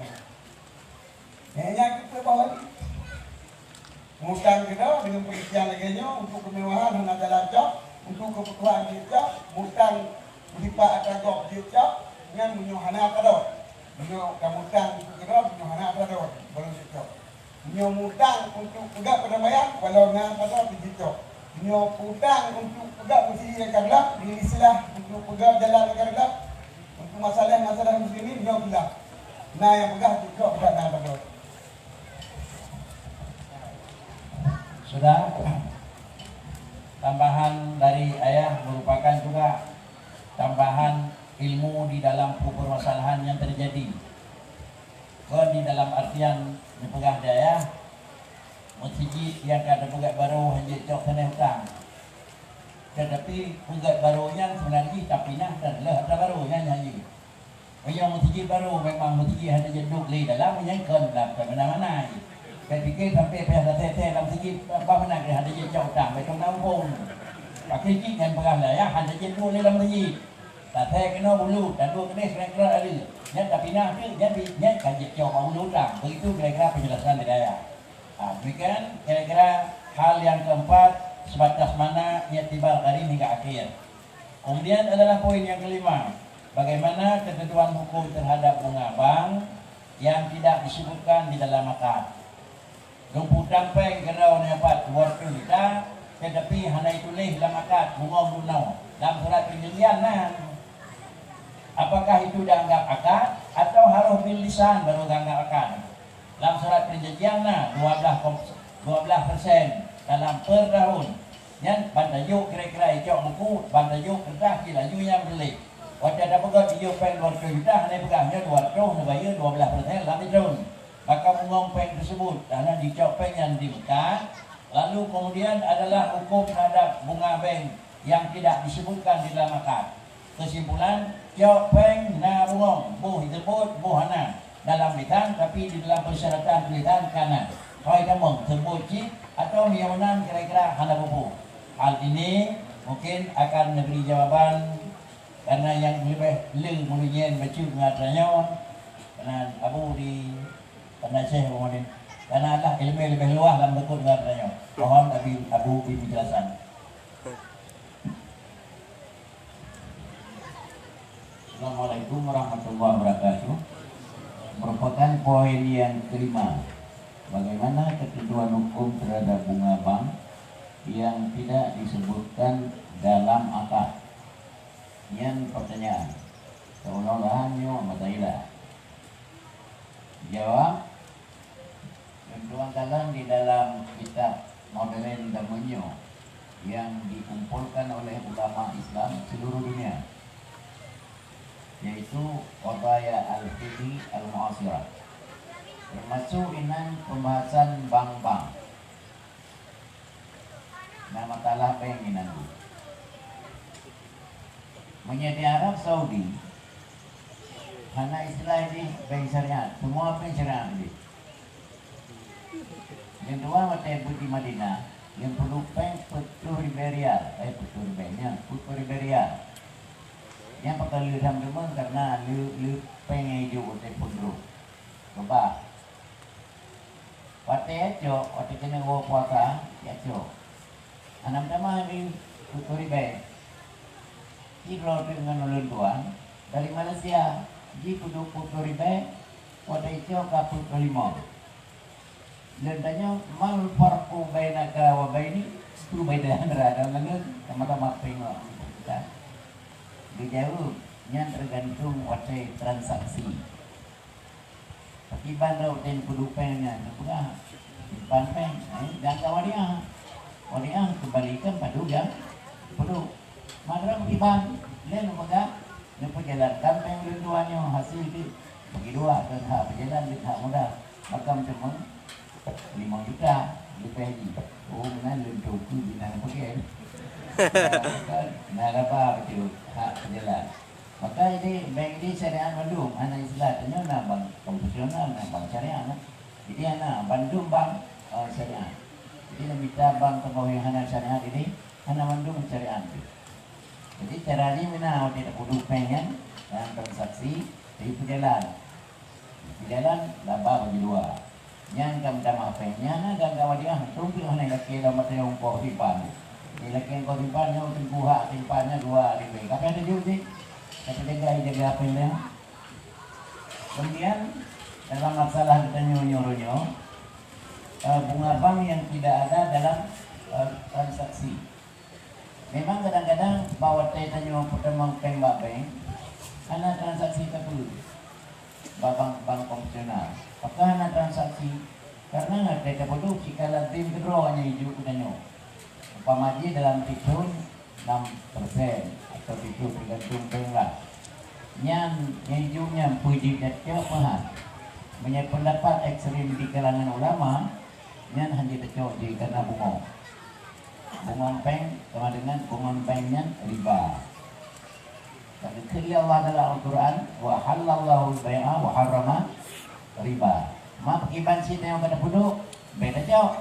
Yang kita bawa utang kita dengan penelitian lagi nyo untuk kemewahan hana jalan cok, untuk kebutuhan kita, utang lipat akan kau kita, dengan munyo hana kadok. Munyo kamutang untuk kedua, munyo hana kadok, baru kita. Munyo mutang untuk pegang perdamaian, walau na kadok kita. Munyo utang untuk pegang mesti karla, ini istilah untuk pegang jalan karla, untuk masalah muslimin munyo bilang. Nah yang pegang juga pegang na kadok. Sudah tambahan dari ayah merupakan juga tambahan ilmu di dalam permasalahan yang terjadi. Bukan di dalam artian dipegah daya masjid yang ada pegat baru hanya cok sana hutang. Tetapi pegat barunya sebenarnya tapi nah dan lah ada barunya hanya. Yang masjid baru memang masjid hanya jeduk di dalam menyangkut lah ke mana-mana. Saya fikir sampai pihak saya dalam segi apa mana dia ada je jauh dah betul nampung. Pakai cik dan perang daya ada je dua dalam masjid. Tak saya kena bulu dan dua kena serang-serang ada. Yang tapi nak tu jadi kaji jauh bulu dah. Begitu kira-kira penjelasan dari daya. Demikian kira-kira hal yang keempat sebatas mana i'tibar karim hingga akhir. Kemudian adalah poin yang kelima. Bagaimana ketentuan hukum terhadap bunga bank yang tidak disebutkan di dalam akad. Lumputan peng kerana dapat waktu kita, tetapi hanya tulis dalam akad bunga bunau dalam surat perjanjian nah. Apakah itu dianggap akad atau harus bil lisan baru dianggap akad? Dalam surat perjanjian nah 12% dalam per tahun. Yang bantajuk kira-kira ijau buku, bantajuk kertas kira yang beli. Wajah dapat kau ijau peng 200 juta, hanya pegangnya 200, bayar 12% dalam tahun. Maka bunga peng tersebut karena dicok peng yang dibuka. Lalu kemudian adalah hukum terhadap bunga bank yang tidak disebutkan di dalam akad. Kesimpulan, Cok peng na bungong, buh disebut buh hana dalam litan, tapi di dalam persyaratan litan kanan. Koi kamu sebut cip atau miaunan kira-kira hana bubu. Hal ini mungkin akan memberi jawaban karena yang lebih mulunyen baca mengatanya karena abu di karena saya kemudian karena lah ilmu lebih luas dalam bentuk mengatanya. Mohon abu penjelasan. Assalamualaikum warahmatullahi wabarakatuh. Merupakan poin yang kelima. Bagaimana ketentuan hukum terhadap bunga bank yang tidak disebutkan dalam akad? Yang pertanyaan. Seolah-olahnya matailah. Jawab. Ketentuan di dalam kitab Modern Damunyo yang dikumpulkan oleh ulama Islam seluruh dunia, yaitu Qadaya al-Fiqhi al-Mu'asirah, termasuk inan pembahasan bank-bank. Nama talah penginan menjadi Arab Saudi hanya istilah ini bank syariat, semua bank syariat ini. Yang dua mata di Madinah yang perlu bank Putu Riberial, Putu Riberial. Yang pakai liram demang karena lu pengen hijau te pundru. Coba. Wate ajo, wate kena wo puasa, ya ajo. Anam tama di Putu Riberial. Kilo dengan ulun tuan dari Malaysia, di Putu Riberial, wate ajo ke Putu Limau. Dan tanya mal farqu bainaka wa baini tu beda antara dengan sama-sama pengok kita. Dijawab yang tergantung watai transaksi. Tapi bandau dan kedupengnya juga peng jangka wadiah kembalikan pada yang perlu madram tiban lain lembaga yang perjalankan peng renduannya hasil itu bagi dua dan hak berjalan di hak mudah makam cuma 5 juta lebih lagi. Oh, mana lentuk tu bina pakai. Nah, apa betul hak berjalan. Maka ini bank ini syariah Bandung, anak Islam tanya nak bank konvensional, nak bank syariah. Jadi anak Bandung bank syariah. Jadi nak minta bank terbawa yang anak syariah ini, anak Bandung syariah. Jadi caranya mana tidak perlu pengen dan transaksi dari berjalan. Berjalan laba bagi dua. Yang kam dama penya na ganggawa dia tunggu hana laki dalam mata yang kau simpan. Di laki yang kau simpan yang buha simpannya 2 ribu. Apa ada juga sih? Tapi jaga apa ini? Kemudian dalam masalah kita nyuruh bunga bank yang tidak ada dalam transaksi. Memang kadang-kadang bawa tanya pertemuan bank karena transaksi tertentu. Bank konvensional. Apakah nak transaksi? Karena nak mereka perlu jika lazim kedua hanya hijau kudanya. Upamanya dalam tikun 6% atau tikun tergantung penglah. Yang hijaunya puji jatuh mahal. Punya pendapat ekstrim di kalangan ulama, yang hanya tercok di karena bunga. Bunga peng sama dengan bunga pengnya riba. Tapi kira Allah dalam Al-Quran, wa halallahu al-bai'a wa harrama riba. Mak iban sini yang kena puduk beda jauh.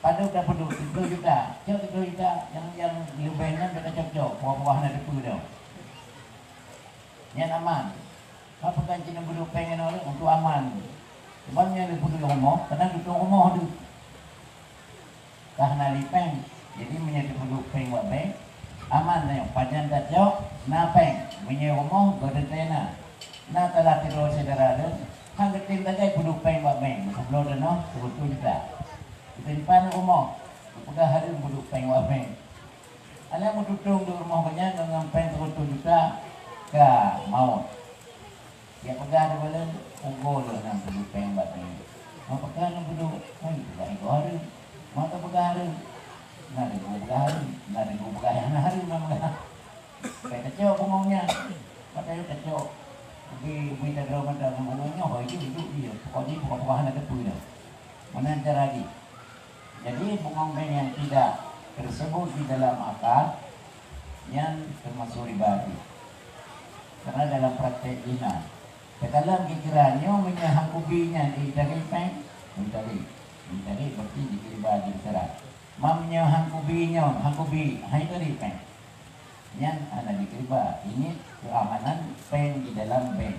Pada dah puduk 3 juta, jauh 3 juta yang lebihnya beda jauh. Buah-buah nak depu dah. Yang aman. Apa kan cina puduk pengen orang untuk aman. Sebabnya dia puduk rumah, kadang duduk rumah tu. Karena lipeng, jadi menjadi puduk peng buat bank. Aman dah. Pajan tak jauh, napeng, menyewa rumah berdentena. Nah telah tidur saudara tu, hang ketim tadi puduk peng buat peng, sebelum dah no, sebetulnya juga. Kita di mana rumah, pegah hari puduk peng buat peng. Alah mau tutung di rumah banyak dengan peng sebetulnya juga, ke maut. Dia pegah ada balen, unggul dengan puduk peng buat peng. Mau pegah dengan puduk, pegah itu hari, mau tak pegah hari, nak pegah hari, nak pegah hari, nak pegah. Kayak kecil ngomongnya, matanya kecil. Bui tak drama dalam ngomongnya, oh itu dia. Pokoknya pokok-pokokan ada pun dah. Mana cara lagi? Jadi bungong bank yang tidak tersebut di dalam akad yang termasuk riba. Karena dalam praktek zina, dalam pikirannya menyahang kubinya di dari peng, dari berarti dikiriba di serat. Mamnya hangkubinya, hangkubi, hai dari peng. Yang ada dikiriba, ini keamanan peng di dalam bank.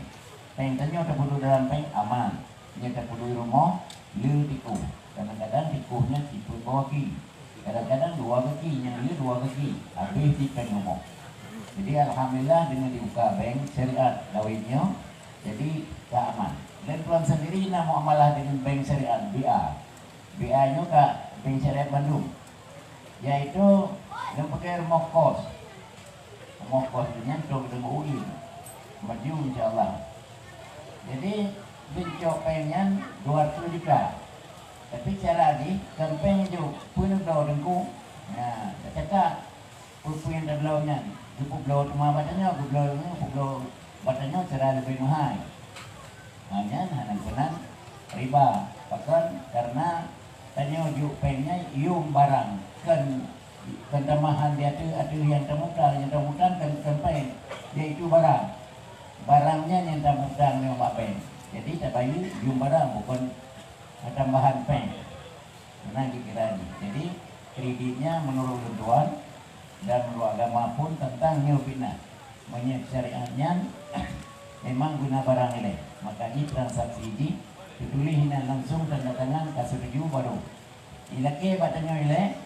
Peng tanya terpuluh dalam peng aman. Dia terpuluh rumah, lu tiku. Kadang-kadang tikuhnya tipu bawah kaki. Kadang-kadang dua kaki, yang lu dua kaki. Habis di peng rumah. Jadi alhamdulillah dengan dibuka bank syariat lawinnya, jadi aman. Dan tuan sendiri nak muamalah dengan bank syariat BA. BA-nya ke bank syariat Bandung. Yaitu yang pakai rumah kos. Rumah kos dengan untuk dengan UI. Maju insyaallah. Jadi bincang pengen 200 juta. Tapi cara di kampanye juga pun udah dengku. Nah, cakap pun yang terlaunya. Pukul rumah badannya, pukul badannya cara lebih mahal. Hanya benar riba. Bahkan karena tanya ujuk pennya ium barang kan tambahan dia ada yang temukan kan sampai yaitu barangnya yang temukan yang pen. Jadi tak bayu ium barang bukan tambahan pen. Karena dikira ni. Jadi kreditnya menurut tuan dan menurut agama pun tentang nyobina menyesyariatnya memang guna barang ini. Makanya transaksi ini ditulisnya langsung tanda tangan kasuju baru. Ilake batanya ile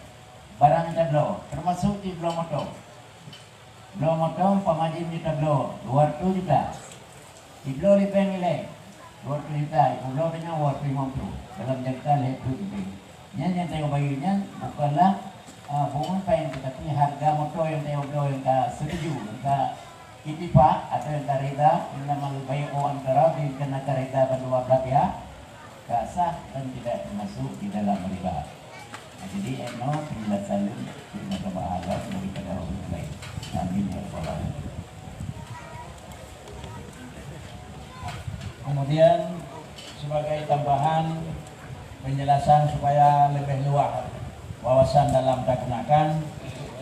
barang tablo termasuk di blow motor. Blow motor pamajin di tablo 200 juta. Di blow lipeng ile 200 juta. Blow tanya 250 dalam jangka leher itu. Yang tengok bayunya bukanlah bunga pen, tetapi harga motor yang tengok yang tak setuju, yang tak itipak atau yang tak reda, yang nama bayi orang kerap dikena reda berdua belah pihak, tak sah dan tidak termasuk di dalam riba. Jadi penjelasan ini tidak berharap daripada orang lain. Amin ya rabbal alamin. Kemudian sebagai tambahan penjelasan supaya lebih luas wawasan dalam digunakan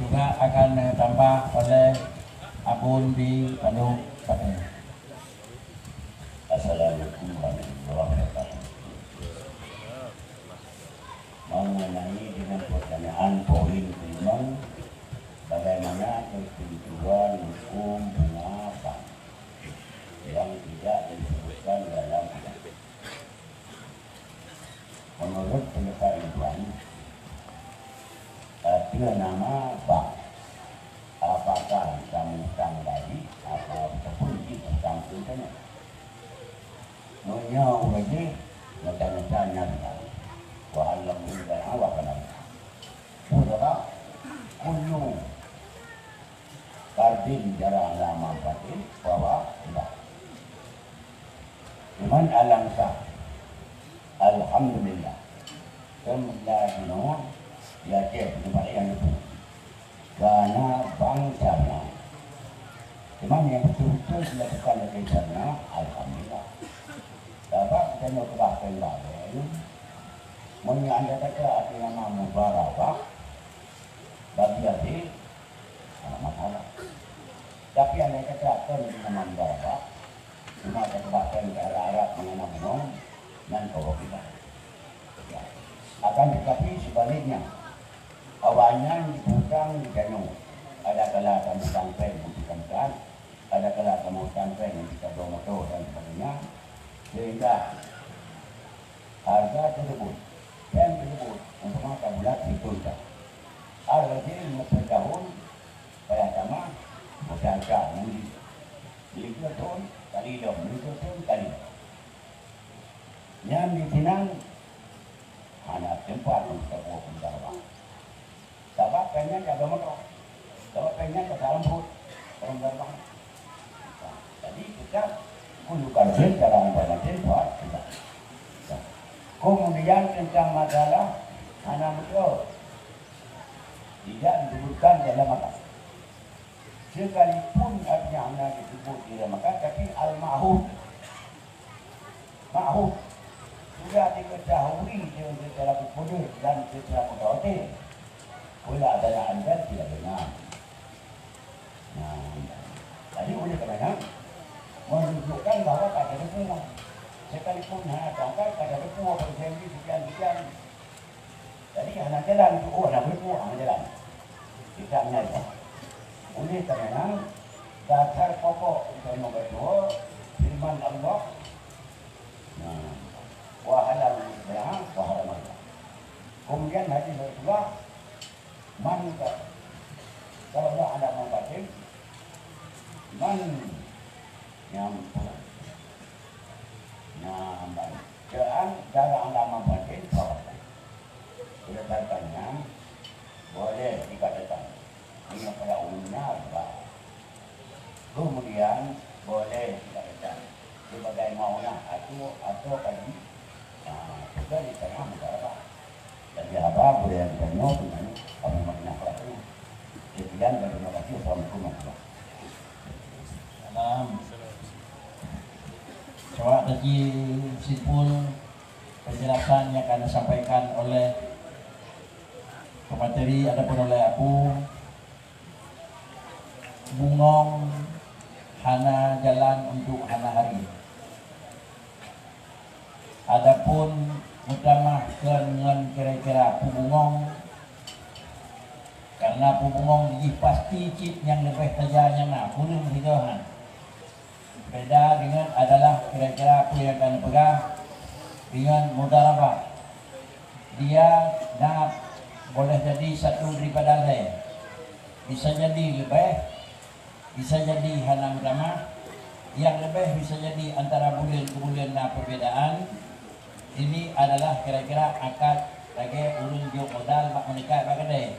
juga akan ditambah oleh Abun di Bandung. Assalamualaikum warahmatullahi wabarakatuh. Mengenai dengan pertanyaan poin 5, bagaimana ketentuan hukum bunga bank yang tidak disebutkan dalam hadis. Menurut pengetahuan artinya nama bank, apakah kamu utang tadi ataupun kita utang internet. Nonya uji tanya wa alam dan awak kenapa. Sudah kullu kardin jarang lama batin bahwa tidak. Cuman alam sah. Alhamdulillah. Kemudian ya cek tempat yang itu karena bangsanya cuman yang betul-betul dilakukan oleh sana alhamdulillah. Dapat kita mau kebahkan lain mungkin anda kata ada nama mubarakah bagi adik masalah, tapi anda katakan nama mubarakah cuma ada kebahkan ke arah mengenai bunga dan kalau kita ya. Akan tetapi sebaliknya awalnya dibuang di kanu. Ada kala kamu sampai membutuhkan, ada kala kamu sampai membutuhkan motor dan sebagainya, sehingga harga tersebut dan tersebut untuk mata bulat ditunda. Harga ini 50 tahun, saya sama berjangka mungkin 50 tahun kali dong, 50 tahun kali. Yang ditinang hanya tempat untuk sebuah penjarahan. Sebab pengen jaga motor, sebab pengen ke dalam perut penjarahan. Jadi kita gunakan cara informasi buat kita. Kemudian tentang masalah anak motor tidak disebutkan dalam mata. Sekalipun artinya anak disebut di dalam mata, tapi al-ma'hud sudah diketahui secara kudus dan secara mutawatir. Pula adalah anda tidak benar. Oleh kerana menunjukkan bahawa tak ada debu. Sekalipun berangkat tak ada debu, persembli sekian-sekian. Jadi anak jalan itu, oh anak debu, anak jalan. Tidak menyala. Oleh kerana dasar pokok untuk nombor 2 firman Allah. Wa halal bai'a wa haram riba. Kemudian hadis Rasulullah, man kalau ada membaca man yang jangan cara anda membaca sahabat. Sudah datangnya boleh dikatakan ini pada umumnya riba. Kemudian boleh dikatakan sebagai maunya atau tadi sudah di tengah negara. Jadi apa boleh yang ditanya dengan kami menyampaikan. Sekian dan terima kasih. Assalamualaikum warahmatullahi Salam. Coba tadi simpul penjelasan yang akan disampaikan oleh pemateri adapun oleh aku bungong hana jalan untuk hana hari. Adapun utama dengan kira-kira pubungong karena pubungong di pasti cip yang lebih tajam nak kurang hidupan. Beda dengan adalah kira-kira apa yang akan pegang dengan mudarabah. Dia nak boleh jadi satu daripada lain. Bisa jadi lebih, bisa jadi hana utama. Yang lebih bisa jadi antara bulan ke bulan na perbedaan. Ini adalah kira-kira akad lagi urun jo modal mak menikah bagadai.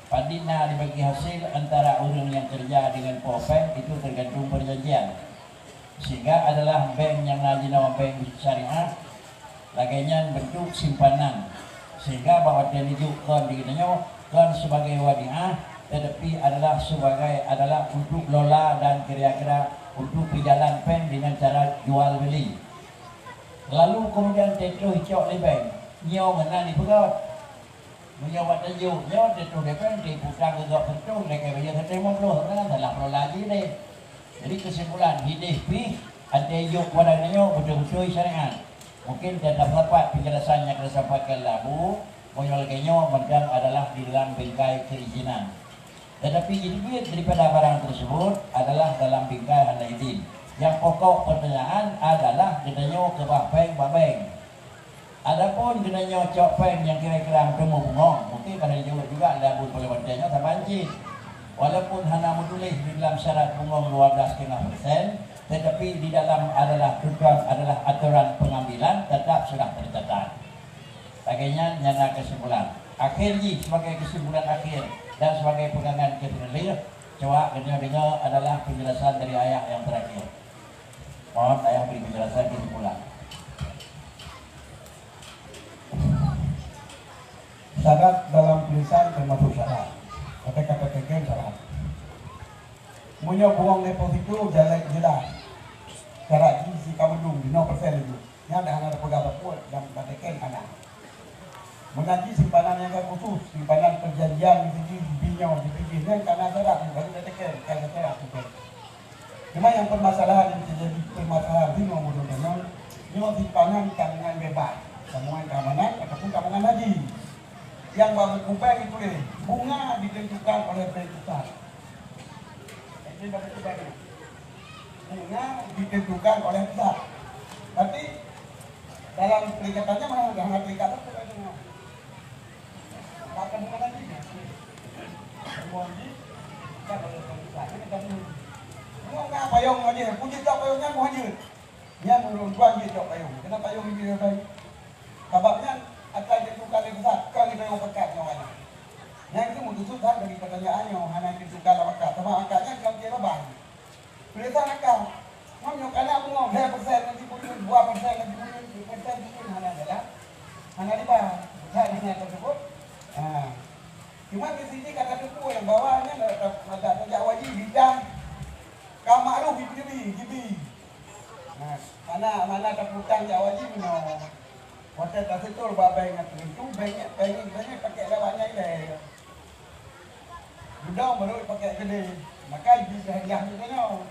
Padina dibagi hasil antara urun yang kerja dengan popeng itu tergantung perjanjian. Sehingga adalah bank yang ngaji nama bank syariah laginya bentuk simpanan. Sehingga bahwa dia dijuk kon dikitanya kon sebagai wadiah tetapi adalah untuk lola dan kira-kira untuk berjalan pen dengan cara jual beli. Lalu kemudian tetu hijau lebih nyaw mana di pegawai menyawat tajuk nyaw tetu lebih di putang gegap tentu mereka bayar terima puluh kan dalam pro lagi deh. Jadi kesimpulan hidup pi ada yuk wadanya betul-betul syariat. Mungkin tidak dapat penjelasan yang disampaikan labu menyoloknya mendang adalah di dalam bingkai keizinan. Tetapi duit daripada barang tersebut adalah dalam bingkai hana izin. Yang pokok pertanyaan adalah kenanya ke babeng. Adapun kenanya cok peng yang kira-kira bertemu bungong, mungkin pada juga ada pun boleh bertanya terbanci. Walaupun hana menulis di dalam syarat bungong 12,5%, tetapi di dalam adalah aturan pengambilan tetap sudah tercatat. Akhirnya nyana kesimpulan. Akhirnya sebagai kesimpulan akhir dan sebagai pegangan kebenaran, coba dengar adalah penjelasan dari ayat yang terakhir. Mohon ayah beri penjelasan kesimpulan. Syarat dalam tulisan termasuk syarat. Kata-kata keken syarat. Punya buang deposito jalan jelas. Syarat isi kamu dulu di 0% itu. Yang ada pegabat kuat dan katakan anak. Menanti simpanan yang khusus, simpanan perjanjian di binyau di pikiran karena syarat baru katakan karena syarat itu. Cuma yang permasalahan yang terjadi permasalahan ini mudah-mudahan ini simpanan tanggungan bebas, tanggungan keamanan ataupun keamanan haji. Yang baru kupeng itu bunga ditentukan oleh pusat. Ini baru kupeng. Bunga ditentukan oleh pusat. Tapi dalam perikatannya mana ada perikatan itu? Akan bukan lagi. Semua ini kita boleh pusat. Kita dulu. Enggak payung aja, punya tak payungnya mau aja. Dia menurut gua dia tak payung. Kenapa payung ini dia baik? Sebabnya akan ditentukan oleh pusat. Kalau kita yang pekat namanya. Yang itu menunjukkan dari pertanyaannya hanya ditentukan oleh pekat. Sama angkanya kalau dia bang. Tulisan angka. Mau karena aku mau 2% nanti punya 2% nanti punya 2% itu hanya adalah hanya di bawah. Saya tersebut. Nah. Cuma di sini kata buku yang bawahnya ada sejak wajib bidang kamak lu gibi. Nah, mana keputang jak wajib no. Hotel tak setor babeng itu banyak pakai lawaknya ini. Budak baru pakai gede. Maka bisa hadiah ni no.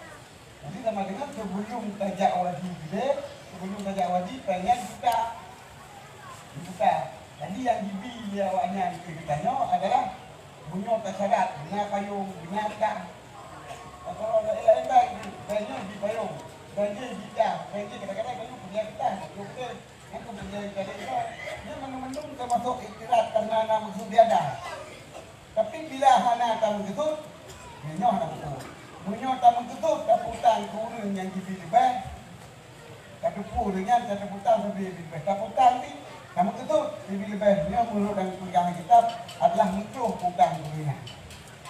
Jadi sama dengan sebelum tajak wajib gede, sebelum tajak wajib pengen dibuka. Jadi yang dibi dia awaknya ditanya adalah bunyo tersadat, bina payung, bina tak. Kalau ada lain baik, banyak di payung, banyak di tak, banyak kadang-kadang banyak punya kita, okey. Yang kemudian jadi dia mendung termasuk ikhtirat karena maksud dia ada. Tapi bila hana tamu itu, bunyo hana betul. Bunyo tamu itu kaputan kurun yang dibi-dibi. Kadupu dengan kaputan lebih-lebih. Kaputan ni kamu itu lebih-lebih dia menurut dan pegangan kitab adalah muncul hutang dunia.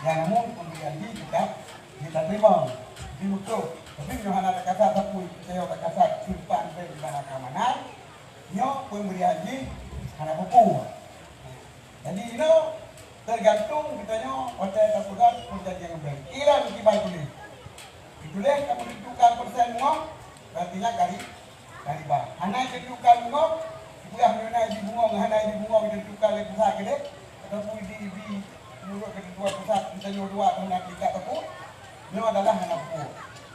Yang namun pemberian di kitab kita terima di muncul. Tapi kalau ada kata tapi saya tak kata simpan di mana keamanan, nyo pemberian di hana buku. Jadi ini tergantung kitanya hotel tapudan perjanjian bank. Kira kibai tulis. Ditulis kamu tentukan persen ngok, artinya kali bah. Hana tentukan ngok Kuliah mengenai di bunga, mengenai di bunga ditentukan oleh pusat kedek ataupun di mulut kedua pusat misalnya dua atau nak tiga ataupun ini adalah anak buku.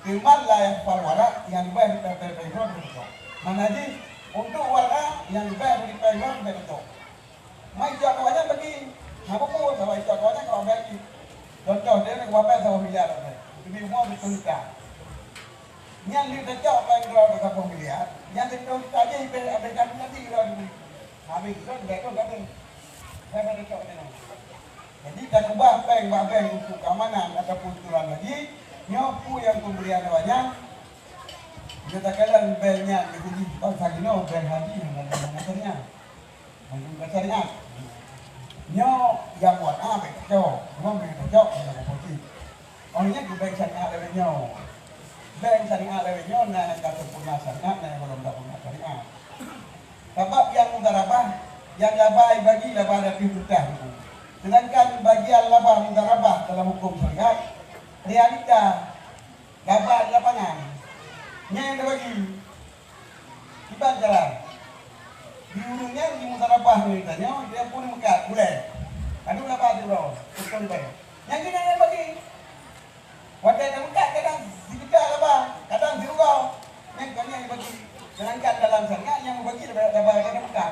Firman lah yang warak yang baik dari payment betul. Mana ji untuk warak yang baik dari payment betul. Mai jadwalnya bagi apa pun sama jadwalnya kalau bagi contoh dia nak berapa sama miliar apa. Ini semua ditentukan. Yang diterjak orang keluar berapa miliar, yang diterjak saja abaikan nanti keluar dulu. Habis itu mereka kata, saya berdekat dengan. Jadi tak ubah bank untuk keamanan ataupun turan lagi, nyopu yang pemberian banyak. Kita katakan banknya begini, bangsa ini bank haji dengan dasarnya, dengan dasarnya. Nyo yang buat apa kacau, memang kacau dengan posisi. Orangnya di bank syariah ada nyo. Bank syariah lewatnya na yang kata punya syariah na yang belum punya syariah. Sebab yang mudarabah yang labai bagi labah dari hutang. Sedangkan bagian labah mudarabah dalam hukum syariat realita labah di lapangan. Yang bagi kita jalan. Di ujungnya di mudarabah ni tanya dia pun mekat boleh. Aduh labah tu bro, betul bayar. Yang kita yang bagi wadah yang mekat kadang dikejar labah, kadang dirugau. Yang kami yang bagi. Sedangkan dalam syariat yang bagi labah yang mekat.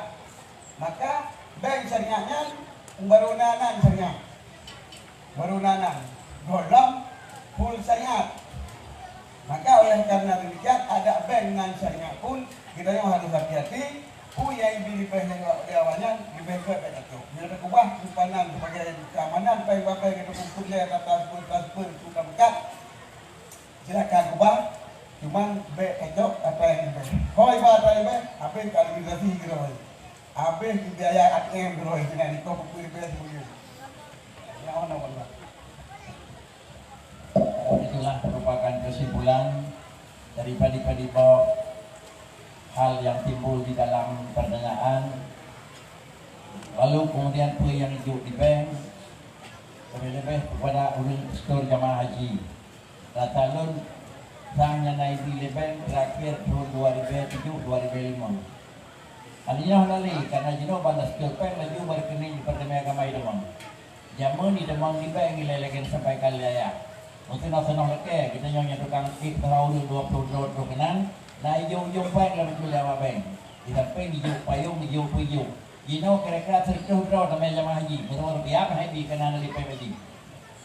Maka bank syariahnya barunanan syariah. Barunanan dalam full syariat. Maka oleh karena demikian ada bank dengan syariah pun kita yang harus hati-hati. Yang diberi awalnya diberi itu. Bila berubah simpanan sebagai keamanan baik-baik itu kumpulnya kata transfer sudah mekat. Silakan ubah. Cuman besok apa yang diberi. Kalau ibarat apa? Apa yang kalibrasi gitu. Apa yang biaya ATM gitu. Jangan di kau buku diberi semuanya. Ya Allah. Itulah merupakan kesimpulan daripada hal yang timbul di dalam pertanyaan. Lalu kemudian apa yang hidup di bank lebih-lebih kepada ulun skor jamaah haji. Ratalun sangnya naik di bank terakhir tahun 2007-2005. Alinya halali karena jino balas skor bank laju berkening di pertemuan agama Demang. Jamun di Demang di bank ilelekan sampai kali ya. Mungkin senang leke kita nyonya tukang tahun 20 kenan. Nah, ujung bank lah betul jamaah bank. Di samping di ujung payung, di ujung puyung. Jino kira-kira terkeuh namanya jamaah haji. Betul rupiah haji kena dari PMD.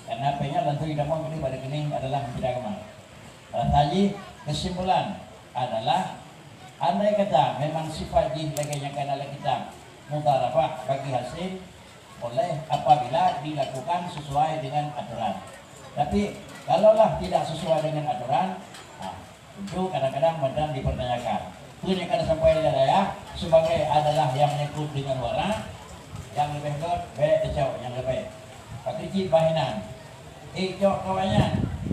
Karena penya lantu di damang ini pada kening adalah tidak agama. Tadi kesimpulan adalah andai kata memang sifat di laganya kena kita mutarafah bagi hasil oleh apabila dilakukan sesuai dengan aturan. Tapi kalaulah tidak sesuai dengan aturan, tentu kadang-kadang badan dipertanyakan. Itu yang akan sampai ya sebagai adalah yang menyebut dengan warna yang lebih kecau yang lebih. Pakai bahinan, ikut kawannya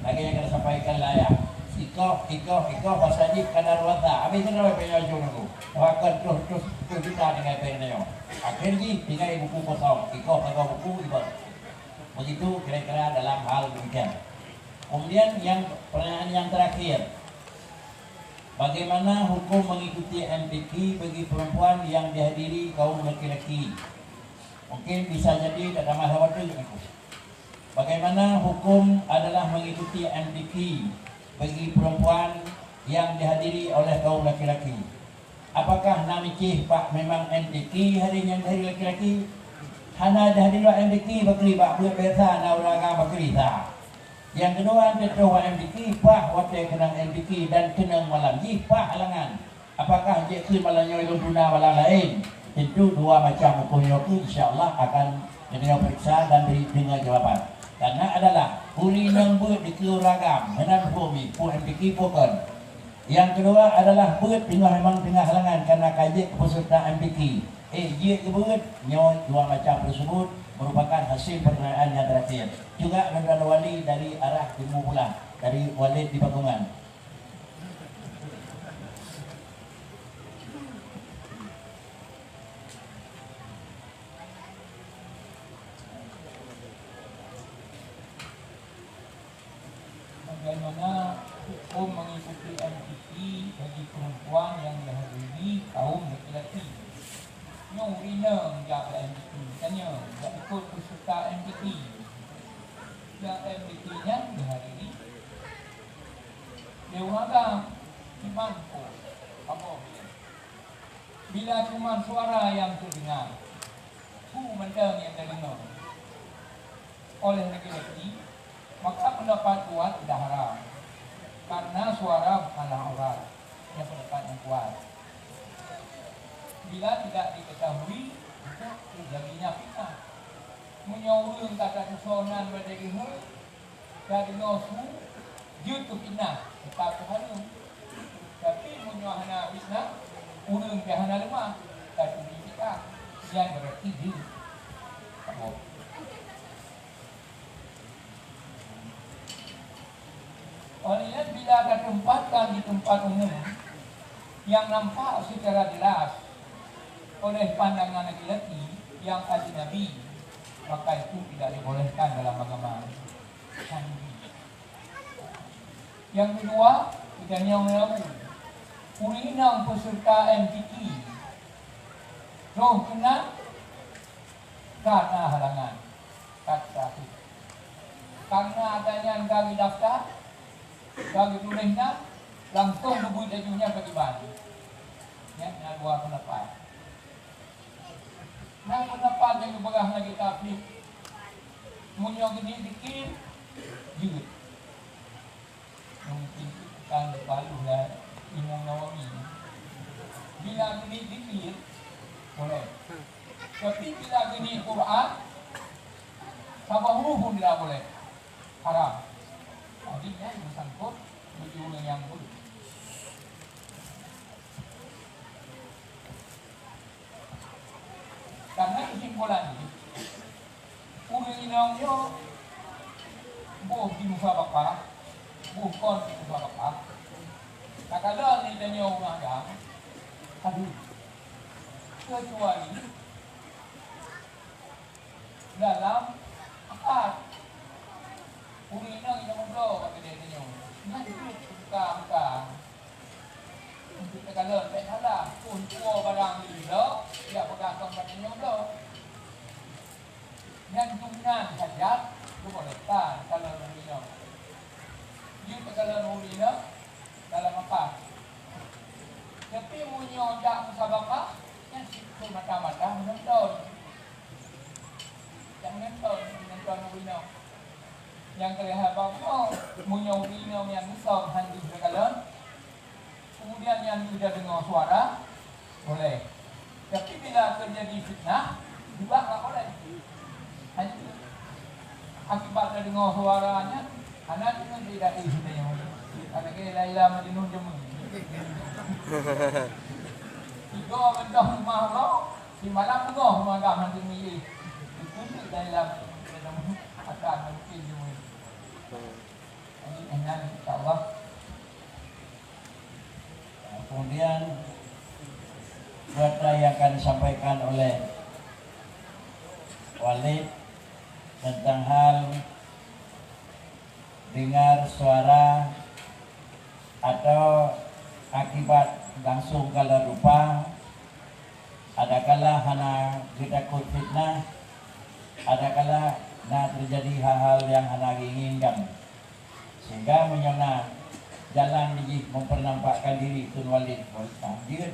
lagi yang akan sampaikan layak. Iko pasal kadar wata. Habis itu apa yang jauh aku. Waktu terus kita dengan pengennya. Akhirnya tinggal buku kosong. Iko buku dibuat. Begitu kira-kira dalam hal demikian. Kemudian yang pertanyaan yang terakhir. Bagaimana hukum mengikuti MPK bagi perempuan yang dihadiri kaum laki-laki? Mungkin bisa jadi tak ada masalah itu. Bagaimana hukum adalah mengikuti MPK bagi perempuan yang dihadiri oleh kaum laki-laki. Apakah namikih Pak memang MDK harinya dari laki-laki? Hana dihadiri MDK bakri Pak buat biasa na orang bakri ta. Yang kedua tentu MDK Pak wate kena MDK dan kena malam ji Pak halangan. Apakah dia ke malamnya itu guna malam lain? Tentu dua macam hukumnya itu insya-Allah akan kita periksa dan beri dengan jawaban. Karena adalah uli nang buat di keuragam menan bumi pu MDK bukan. Yang kedua adalah buat tengah memang tengah halangan karena kaji kepesertaan MDK. Dia buat nyawa dua macam tersebut merupakan hasil pertanyaan yang terakhir. Juga Tuan Wali dari arah Timur Pulang, dari Walid di Pakungan. Bagaimana hukum mengikuti MTQ bagi perempuan yang dihadiri kaum laki-laki? Nyong rina menjaga MTQ, tanya tak ikut peserta MTQ. Yang MTQ-nya dihadiri dia agam iman ko apa bila cuma suara yang terdengar ku mentang yang terdengar oleh laki-laki, maka pendapat kuat tidak haram karena suara bukanlah aurat yang pendapat yang kuat. Bila tidak diketahui itu terjadinya fitnah. Menyuruh kata kesonan berdiri dari nosu jutu fitnah tetap terharu. Tapi menyuahana fitnah urung kehana lemah tapi fitnah yang berarti dia olehnya bila ditempatkan di tempat umum yang nampak secara jelas oleh pandangan laki-laki yang ajnabi, maka itu tidak dibolehkan dalam agama. Yang kedua, kita nyamuk urinang peserta MTQ roh kena karena halangan kata karena adanya kami daftar kami tulisnya langsung debut ajunya bagi ban ya, dua pendapat. Nah pendapat yang dibegah lagi tapi munyong ini dikit juga mungkin kan baru lah Imam Nawawi bila ini dikit boleh tapi bila ini Quran sabah huruf pun tidak boleh haram. Artinya bersangkut bagi orang yang boleh. Karena kesimpulan ini, urinangnya buh di musabakah, bukan di musabakah. Tak ada nilainya orang agama, aduh, kecuali dalam akad. Urinang yang ngobrol kat dia tanya. Nanti buka. Untuk kalau tak salah pun tua barang dia, dia bergantung pada ngobrol. Yang jumlah hajat tu boleh tak kalau urinang. Dia kalau urinang dalam apa? Tapi munyo dak musabaqah yang situ mata-mata menonton. Jangan nonton urinang. Yang terlihat bahawa menyuruh yang besar handi berkalan, kemudian yang sudah dengar suara boleh. Tapi bila terjadi fitnah juga tak boleh. Akibat dengar suaranya, anak itu tidak istilahnya. Anak kita Laila Madinun jemu. Tiga benda rumah Allah, di malam dengar rumah agama demi itu Laila akan mungkin jemu. Ini insyaAllah. Kemudian data yang akan disampaikan oleh Walid tentang hal dengar suara atau akibat langsung kala rupa, adakala hana ditakut fitnah, adakala nah terjadi hal-hal yang hana inginkan, sehingga menyana jalan ini mempernampakkan diri Tun Walid Dia.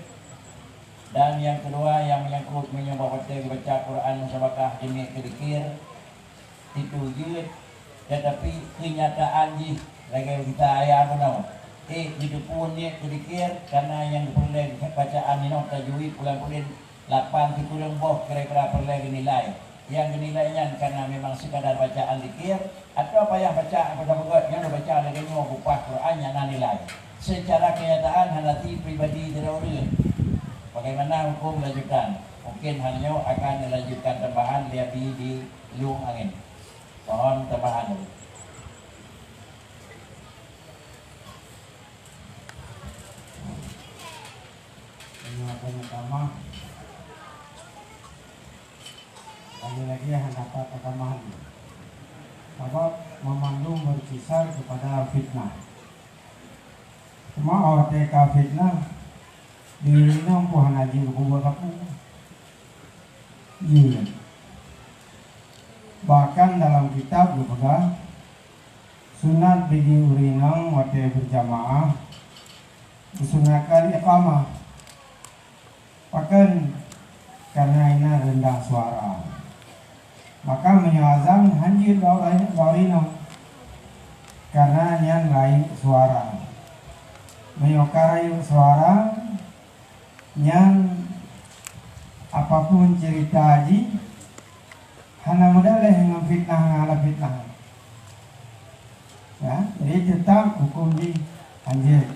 Dan yang kedua yang menyangkut menyembah baca Quran sabakah demi kedikir itu je. Tetapi kenyataan je lagi kita ayat benar. Hidup pun dia kedikir karena yang perlu bacaan ini tajwid pulang-pulang 8 kurang boh kira-kira perlu nilai. Yang dinilainya karena memang sekadar bacaan zikir atau apa yang baca pada yang dibaca lagi mau upah Qurannya nan nilai. Secara kenyataan hanati pribadi teroril. Bagaimana hukum lanjutan? Mungkin hanya akan dilanjutkan tambahan lebih di luang angin. Mohon tambahan. Yang pertama, kali lagi dapat tambahan. Sebab memandung berkisar kepada fitnah. Cuma OTK fitnah diinang puhan haji kubur aku. Iya. Bahkan dalam kitab juga sunat bagi urinang wate berjamaah disunahkan iqamah. Bahkan karena ini rendah suara, maka menyazam hanjir laurinang karena yang lain suara. Menyokarai suara yang apapun cerita haji hana modaleh dengan fitnah ngala fitnah. Ya, jadi tetap hukum di anjir.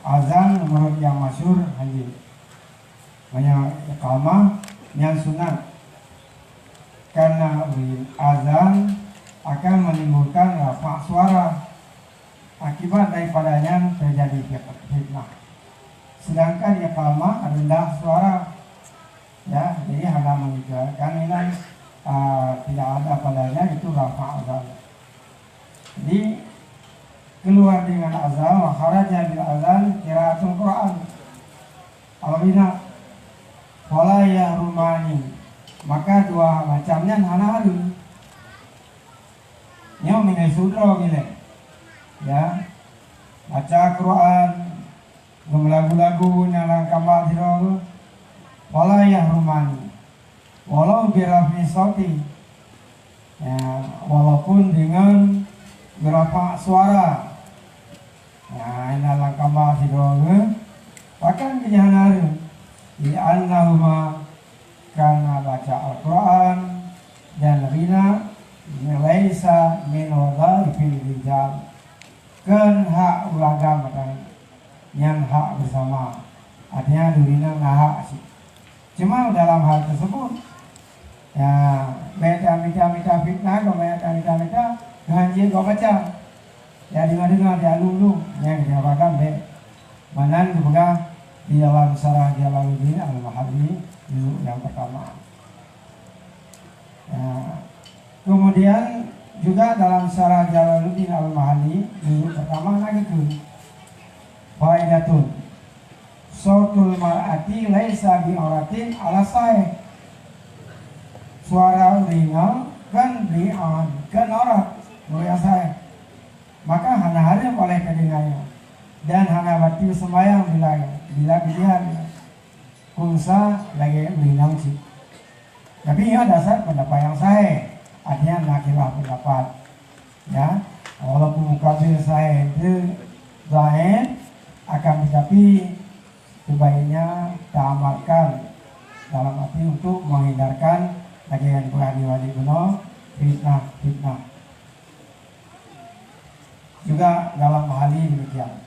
Azan menurut yang masyhur anjir. Banyak iqamah yang sunat. Karena azan akan menimbulkan rafa suara. Akibat daripadanya terjadi fitnah. Sedangkan iqamah rendah suara, ya, jadi hanya menunjukkan ini tidak ada padanya itu rafa azan. Jadi keluar dengan azan, wa kharaja bil azan qiraatul Quran. Al-bina wala yahrumani. Maka dua macamnya hana harum. Nyo mine sudro gile. Ya. Baca Quran, lagu-lagu nyalang kamal siro wala yahrumani. Walau birafi sauti. Ya, walaupun dengan berapa suara. Nah, nyalang kamal siro bahkan kejahanan di annahuma karena baca Al-Quran dan rina laisa min wadhaifil rijal kan hak ulagam yang hak bersama artinya durina hak sih. Cuma dalam hal tersebut ya mita fitnah atau mita ngaji kau baca ya dengar dia lulu yang dikatakan be manan juga di dalam Syarah Jalaluddin Al-Mahalli juzuk yang pertama. Ya, kemudian juga dalam Syarah Jalaluddin Al-Mahalli juzuk pertama lagi itu faidatun sautul mar'ati laisa bi auratin ala sahih. Suara ringan kan kan aurat mulai sahih. Maka hana harim oleh kedengarannya dan hana batil sembahyang bila dilihat kunsa lagi ringan sih. Tapi ya dasar pendapat yang sahih. Artinya nakilah pendapat, ya. Walaupun mukabir saya itu zahir, akan tetapi sebaiknya diamalkan dalam arti untuk menghindarkan lagi yang wali benar fitnah. Juga dalam hal ini demikian.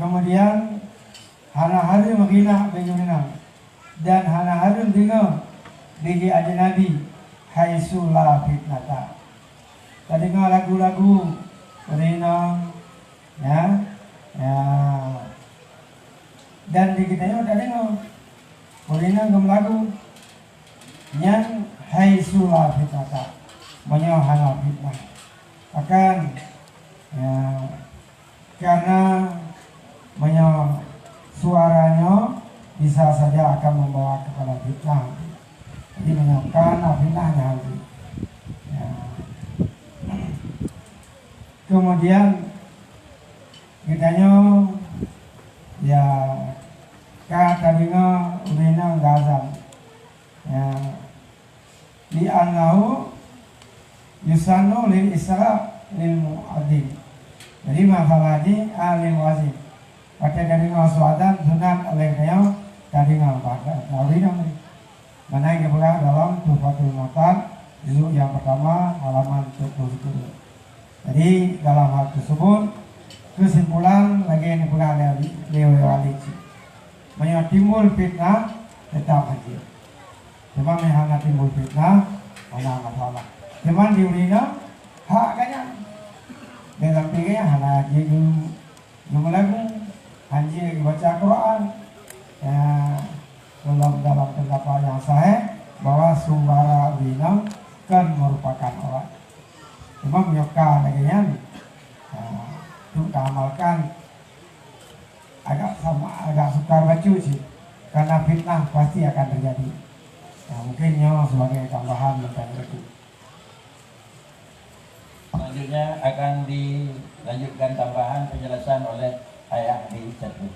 Kemudian hana hari menghina bagaimana dan hana hari dengar bagi ajnabi haitsu la fitnata. Tadi dengar lagu-lagu renang ya dan di kita udah dengar renang gem lagu yang haitsu la fitnata menyahana fitnah akan ya, karena suaranya bisa saja akan membawa kepada fitnah. Jadi menyebabkan fitnahnya nanti. Ya. Kemudian kitanya ya kadinga urinang gazam ya li annahu yusanu lil isra lil muadzin. Jadi masalahnya alim wajib. Pakai kadinga suadan sunat oleh kaya kadinga pada urinang. Mana yang dipegang dalam Tuhfatul Mu'tad juzuk yang pertama halaman 70. Jadi dalam hal tersebut kesimpulan lagi yang dipegang oleh wali banyak timbul fitnah tetap haji. Cuma menghana timbul fitnah mana masalah. Cuma diurina hak kanya dalam pikirnya hana haji lagu haji baca Quran ya. Dalam pendapat yang sahih bahwa suara winang kan merupakan orang. Cuma menyoka laginya untuk amalkan agak sukar baca sih karena fitnah pasti akan terjadi. Ya, mungkinnya sebagai tambahan tentang itu. Selanjutnya akan dilanjutkan tambahan penjelasan oleh ayah di satu.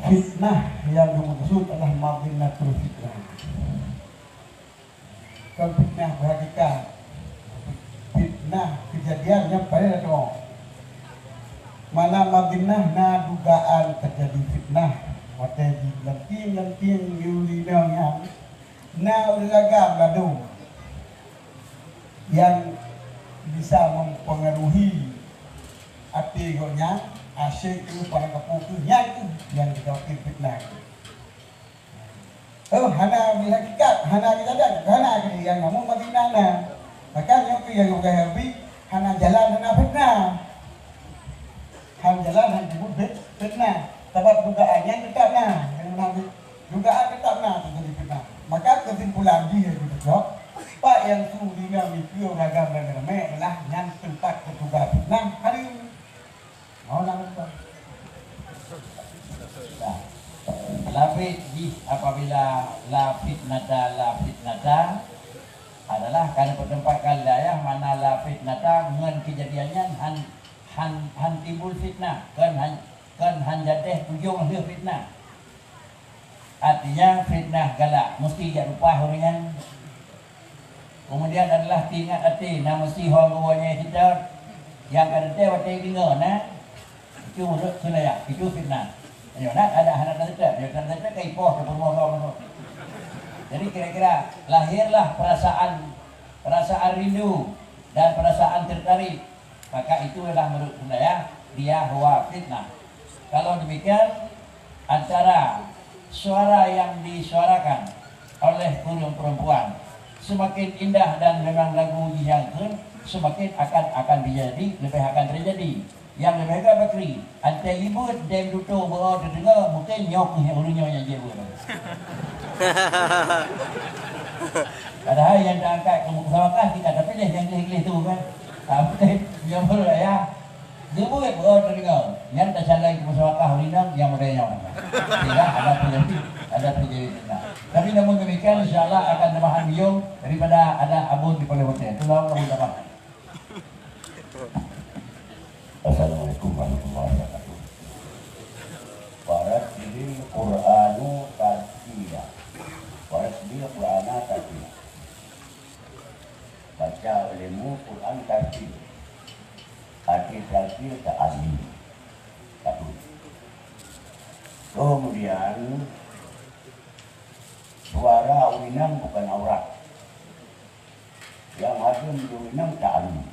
Fitnah yang dimaksud adalah madinatul fitnah. Kalau fitnah berhakikat fitnah kejadian yang pada dong. Mana madinah na dugaan terjadi fitnah. Wategi lenting yulina yang na ulagam gaduh yang bisa mempengaruhi hati gonya asyik itu pada keputusannya itu yang dikatakan fitnah. Oh, hana hakikat, hana kejadian, hana kini yang kamu madinah na. Makanya yang juga habi hana jalan hana fitnah. Han jalan han disebut fitnah. Sebab dugaannya tetap nah, yang menang dugaan tetap nah terjadi fitnah. Maka kesimpulan dia gitu, Pak yang sudah mikir ragam dan ramai adalah yang tempat ketugas fitnah hari ini. Mau nampak? Apabila la fitnata adalah karena tempat kaldaya mana la fitnata ngan kejadiannya han timbul fitnah kan han jadeh ujung dia fitnah. Artinya fitnah galak mesti jadi rupa orang. Kemudian adalah tingkat hati nah mesti orang kita yang ada waktu dengar nah itu menurut saya itu fitnah. Nak ada anak tetap, yang tetap ke ipoh ke rumah. Jadi kira-kira lahirlah perasaan rindu dan perasaan tertarik. Maka itu adalah menurut saya dia huwa fitnah. Kalau demikian antara suara yang disuarakan oleh burung perempuan semakin indah dan memang lagu dijangkun semakin akan terjadi lebih akan terjadi. Yang lebih agak bakri antara ibu dan duduk bawa terdengar mungkin nyok urunya yang dia buat. Padahal yang diangkat ke muka sawakah kita tapi dia yang gelih-gelih tu kan. Tapi yang perlu ya dia buat bawa terdengar. Yang tak salah ke muka sawakah urunya yang mereka orang. Tidak ada terjadi tidak. Tapi namun demikian insyaAllah akan tambahan biung daripada ada abun di Pulau Hotel. Tolong kamu tambahkan. Assalamualaikum warahmatullahi wabarakatuh. Warattilil Qur'anu tartila. Warattilil Qur'ana tartila. Baca olehmu Quran tartil. Arti tartil ta'alim. Satu. Kemudian suara urinam bukan aurat. Yang ada urinam ta'alim.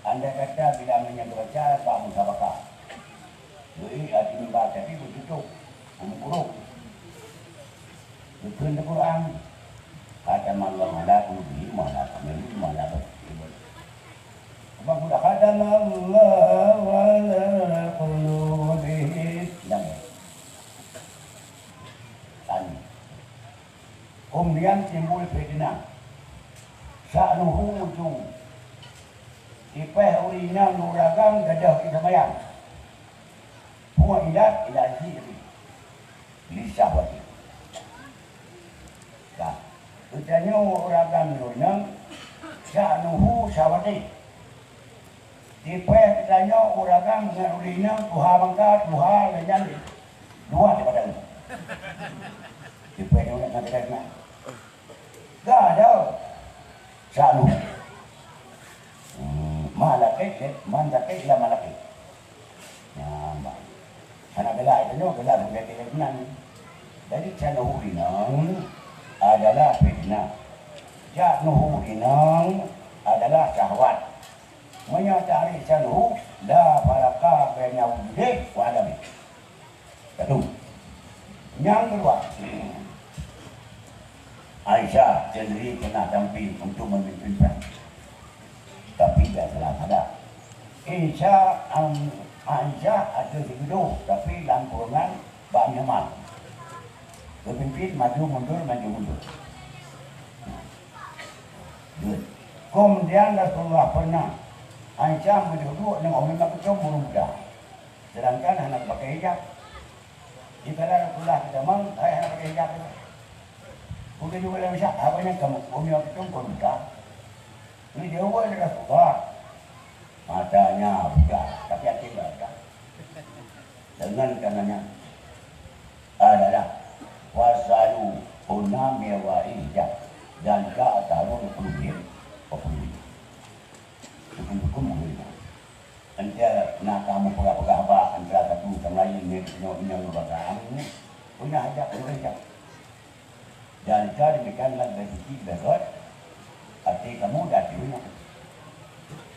Anda kata bila menyabaca tak musabakah. Jadi hati membaca tapi bertutup, memburuk. Bukan Al-Quran. Kata Allah ala qulubi mala kamil mala basir. Apa sudah kata Allah ala qulubi dan tani. Kemudian timbul fitnah. Sa'nuhu ujung. Ipah urina nuragam gadah kita mayang. Puan ilat ilat sihri. Lisah wajib. Utanyo uragam lunang sa nuhu sawati. Tipe utanyo uragam ngarulinang tuha mangka tuha ganyan. Dua di badan. Tipe nyo na na. Gak ada. Sa nuhu. Malaki, mandaki lah malaki. Nama. Anak bela itu nyo bela bukan kebenaran. Jadi canuhu inang adalah fitnah. Canuhu inang adalah syahwat. Menyatari canuhu la faraka baina wujud wa adami. Satu. Yang kedua, Aisyah sendiri kena tampil untuk memimpin perang. Tapi tidak salah ada. Aisyah ada di gedung, tapi lampungan Bak Yaman. Pemimpin maju mundur. Kemudian Rasulullah pernah Aisyah berduduk dengan orang yang kecil burung muda. Sedangkan anak pakai hijab. Jika Rasulullah tidak mau, saya anak pakai hijab. Udah juga lebih syak, apa yang kamu orang yang kecil burung muda. Ini dia buat Rasulullah. Matanya buka, tapi hati baca. Dengan kanannya adalah wasalu unami wa ijab dan ka atarun kulubir populih. Hukum itu. Anda nak kamu pegah-pegah apa antara satu sama lain ni punya lembaga ini punya hajat bekerja. Dan ka demikianlah rezeki berat hati kamu dah punya.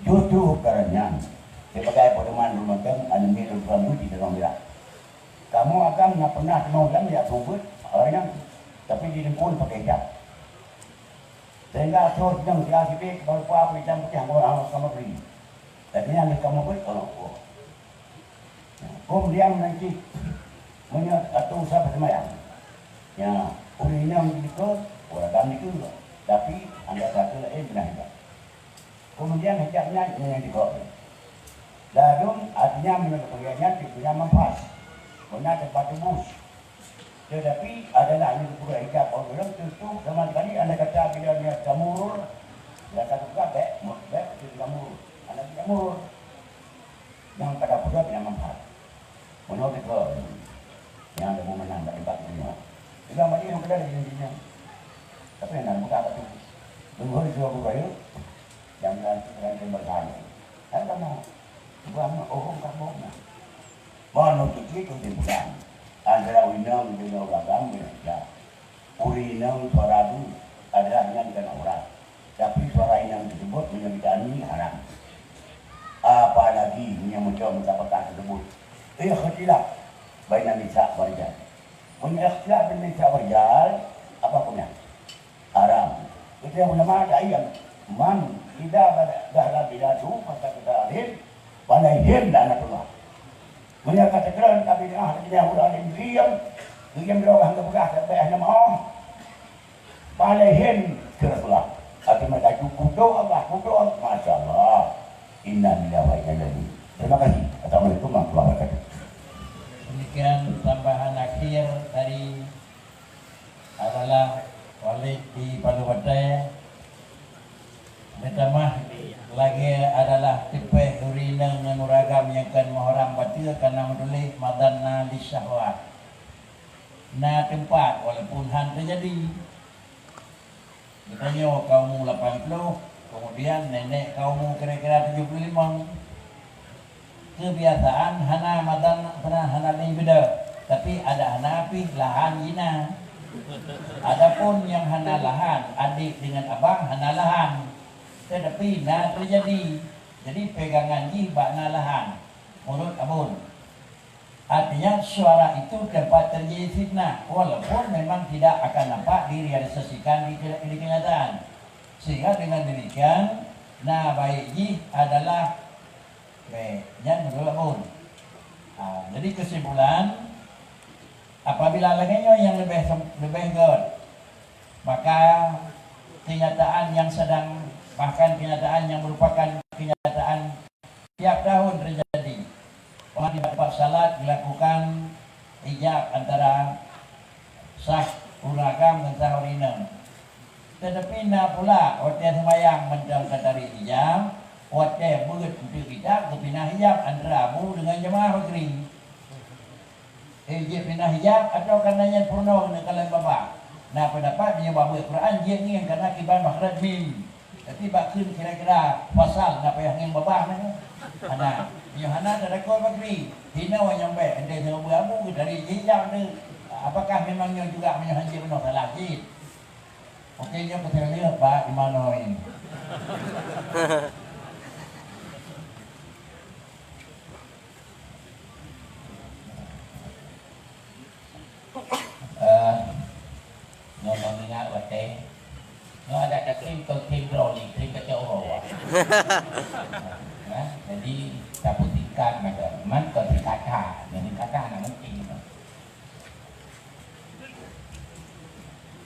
Justru kerana sebagai pedoman rumah tangga anime kamu di dalam dia. Kamu akan nak pernah mau dalam dia subut orang tapi dilempun pakai hijab. Sehingga terus yang dia sibuk berapa hijab yang orang kamu beri. Tapi yang kamu beri kalau kemudian nanti menyat atau sahabat semayang. Ya, urinya menjadi orang kami itu. Tapi anda kata benar hijab. Kemudian hijabnya yang dikau. Lalu artinya menurut pengajian punya manfaat. Punya tempat tembus. Tetapi adalah yang dipura hijab orang tentu sama sekali anda kata bila dia jamur, dia kata juga bek itu jamur. Anda tidak jamur. Yang kata pura punya manfaat. Menurut itu yang ada menang dari tempat ini. Juga macam yang kedua di sini. Tapi yang buka apa tu? Tunggu di sebuah buku jangan bertanya. Kan kamu bukan orang kamu. Mana tu itu timbulan antara winang dengan orang ya. Urinang paradu adalah dengan orang. Tapi suara inang tersebut menyebutkan haram. Apalagi yang mencoba tersebut. Ia khilaf baina nisa wal rijal. Punya khilaf baina nisa wal rijal apa punya? Haram. Itu yang ulama ada yang man tidak dah bidatu maka kita alih balaihin dan Allah. Menyatakan keran kami dengan ahli yang ulah diam berorang kebelah sampai nama Allah. Balaihin ke Rasulullah. Akan mereka kudo Allah, masya-Allah. Inna lillahi wa inna ilaihi. Terima kasih. Assalamualaikum warahmatullahi wabarakatuh. Demikian tambahan akhir dari adalah Walid di Palu Batai. Pertama lagi adalah tipe urina menuragam yang kan muharam batil karena menulis madanna li syahwat. Nah tempat walaupun han terjadi. Katanya kaum 80, kemudian nenek kaum kira-kira 75. Kebiasaan hana madan pernah hana li beda, tapi ada hana api lahan ina. Adapun yang hana lahan adik dengan abang hana lahan. Tetapi nah terjadi. Jadi pegangan jibak nah lahan. Menurut abun. Artinya suara itu dapat terjadi fitnah. Walaupun memang tidak akan nampak direalisasikan di kenyataan. Sehingga dengan demikian, nah baik ji adalah yang menurut abun. Jadi kesimpulan, apabila laginya yang lebih good, maka kenyataan yang sedang bahkan kenyataan yang merupakan kenyataan tiap tahun terjadi. Orang di tempat salat dilakukan hijab antara sah uragam dan sah urinam. tetapi na pula hotel sembahyang macam katari hijab, hotel berat untuk hijab, kepinah hijab antara Abu dengan jemaah Bakri. Dia pindah hijab atau karenanya purna kena kalian bapa. Nah pendapat dia bawa Quran dia ingin karena kiban makhraj mim. Tapi bakun kira-kira pasal nak payah ngin bapa mana. Ada Yohana ada rekod Bakri. Hina wa nyampe ende dengan abu dari hijab ni. Apakah memangnya juga menyahanji benar salah jid? Okey dia kita lihat Pak di mana ini. Ngomong ingat wate, no ada krim ke krim rolling, krim kacau rawa. Jadi tak putihkan macam, man kau dikata, jadi kata nak mungkin.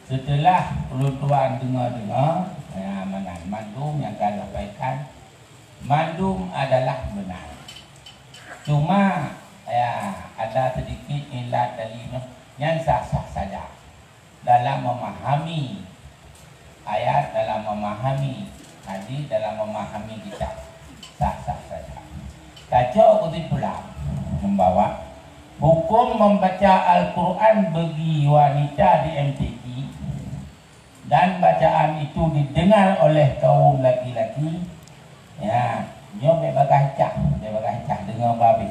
Setelah peruntuan dengar-dengar, mandum yang akan sampaikan, mandum adalah benar. Cuma ada sedikit ilat dari yang sah-sah saja dalam memahami ayat, dalam memahami hadis, dalam memahami kitab, sah-sah saja. Kacau kutip pula membawa hukum membaca Al-Quran bagi wanita di MTQ dan bacaan itu didengar oleh kaum laki-laki, ya, nyo bebagai cah dengan babi.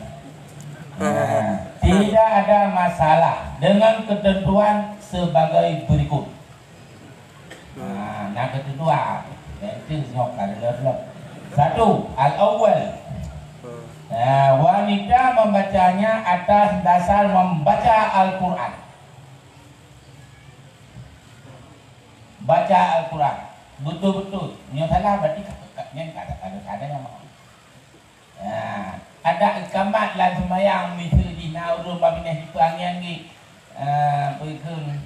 Tidak ada masalah dengan ketentuan sebagai berikut. Nah kedua, itu nyok ada. Satu, al-awwal. Wanita membacanya atas dasar membaca Al-Quran. Baca Al-Quran betul-betul. Yang salah berarti yang kadang-kadang mau. Ada ikamat lah sembahyang misal di naurun babinah itu angin ni berikun.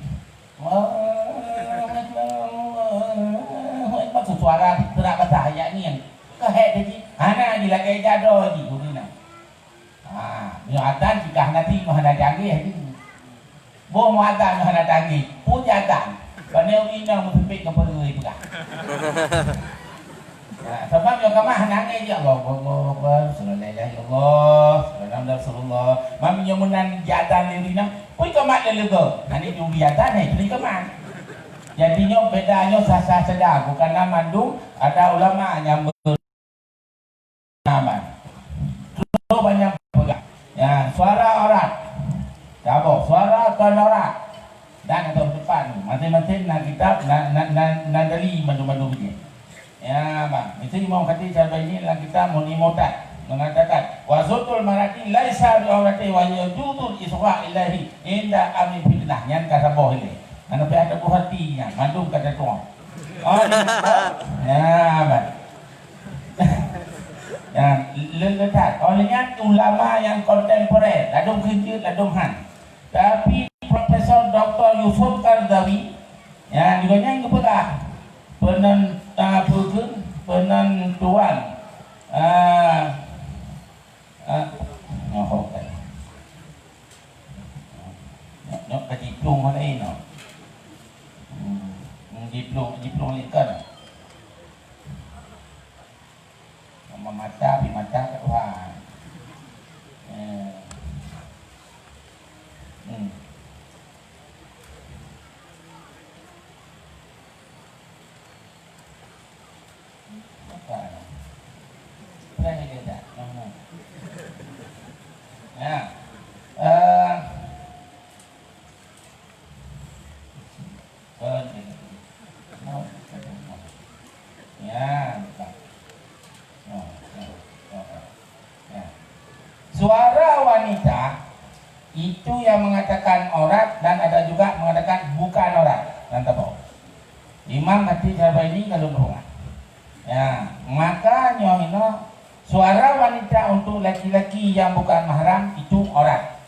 Maksud suara terak bahasa ayat ni yang kehet tadi. Hana dilakai jado di gurina. Muatan jika nanti mahana janggih ni. Bo muatan mahana janggih, pujatan. Panel ina mesti ke perui pula. Sebab yang kamah nangis ya Allah, sallallahu alaihi Allah, sallallahu Rasulullah. Mami nyamunan jatan lirina, pui kamah lega. Nani du jatan ni, ni kamah. Jadinya bedanya sah-sah sedar, bukanlah mandung. Ada ulama yang bernama. Terlalu banyak pegang. Ya, suara orang. Apa? Suara orang. Dan atau depan masing-masing nak kitab nak dari mandu-mandu dia. Ya, bang. Mesti Imam Khatib cara ini dalam kitab Munimotat mengatakan wazutul marati laisa bi awrati wa yujudul isra ilahi inda amin fitnah yang kata boh ini. Ana pe ada buah hatinya, mandu kata tuan. Oh, ya, bang. Ya, letak. Olehnya ulama yang kontemporer, ladum kinjut, ladum han. Tapi Profesor Dr. Yusuf Kardawi ya juga yang kepegang penentuan nyok kejiplung mana ini jiplung ikan mata ketuhan Ya, suara wanita itu yang mengatakan aurat dan ada juga mengatakan bukan aurat. Nanti tahu. Imam Khatib ini kalau berhubungan. Ya, maka nyohino suara wanita untuk laki-laki yang bukan mahram itu aurat.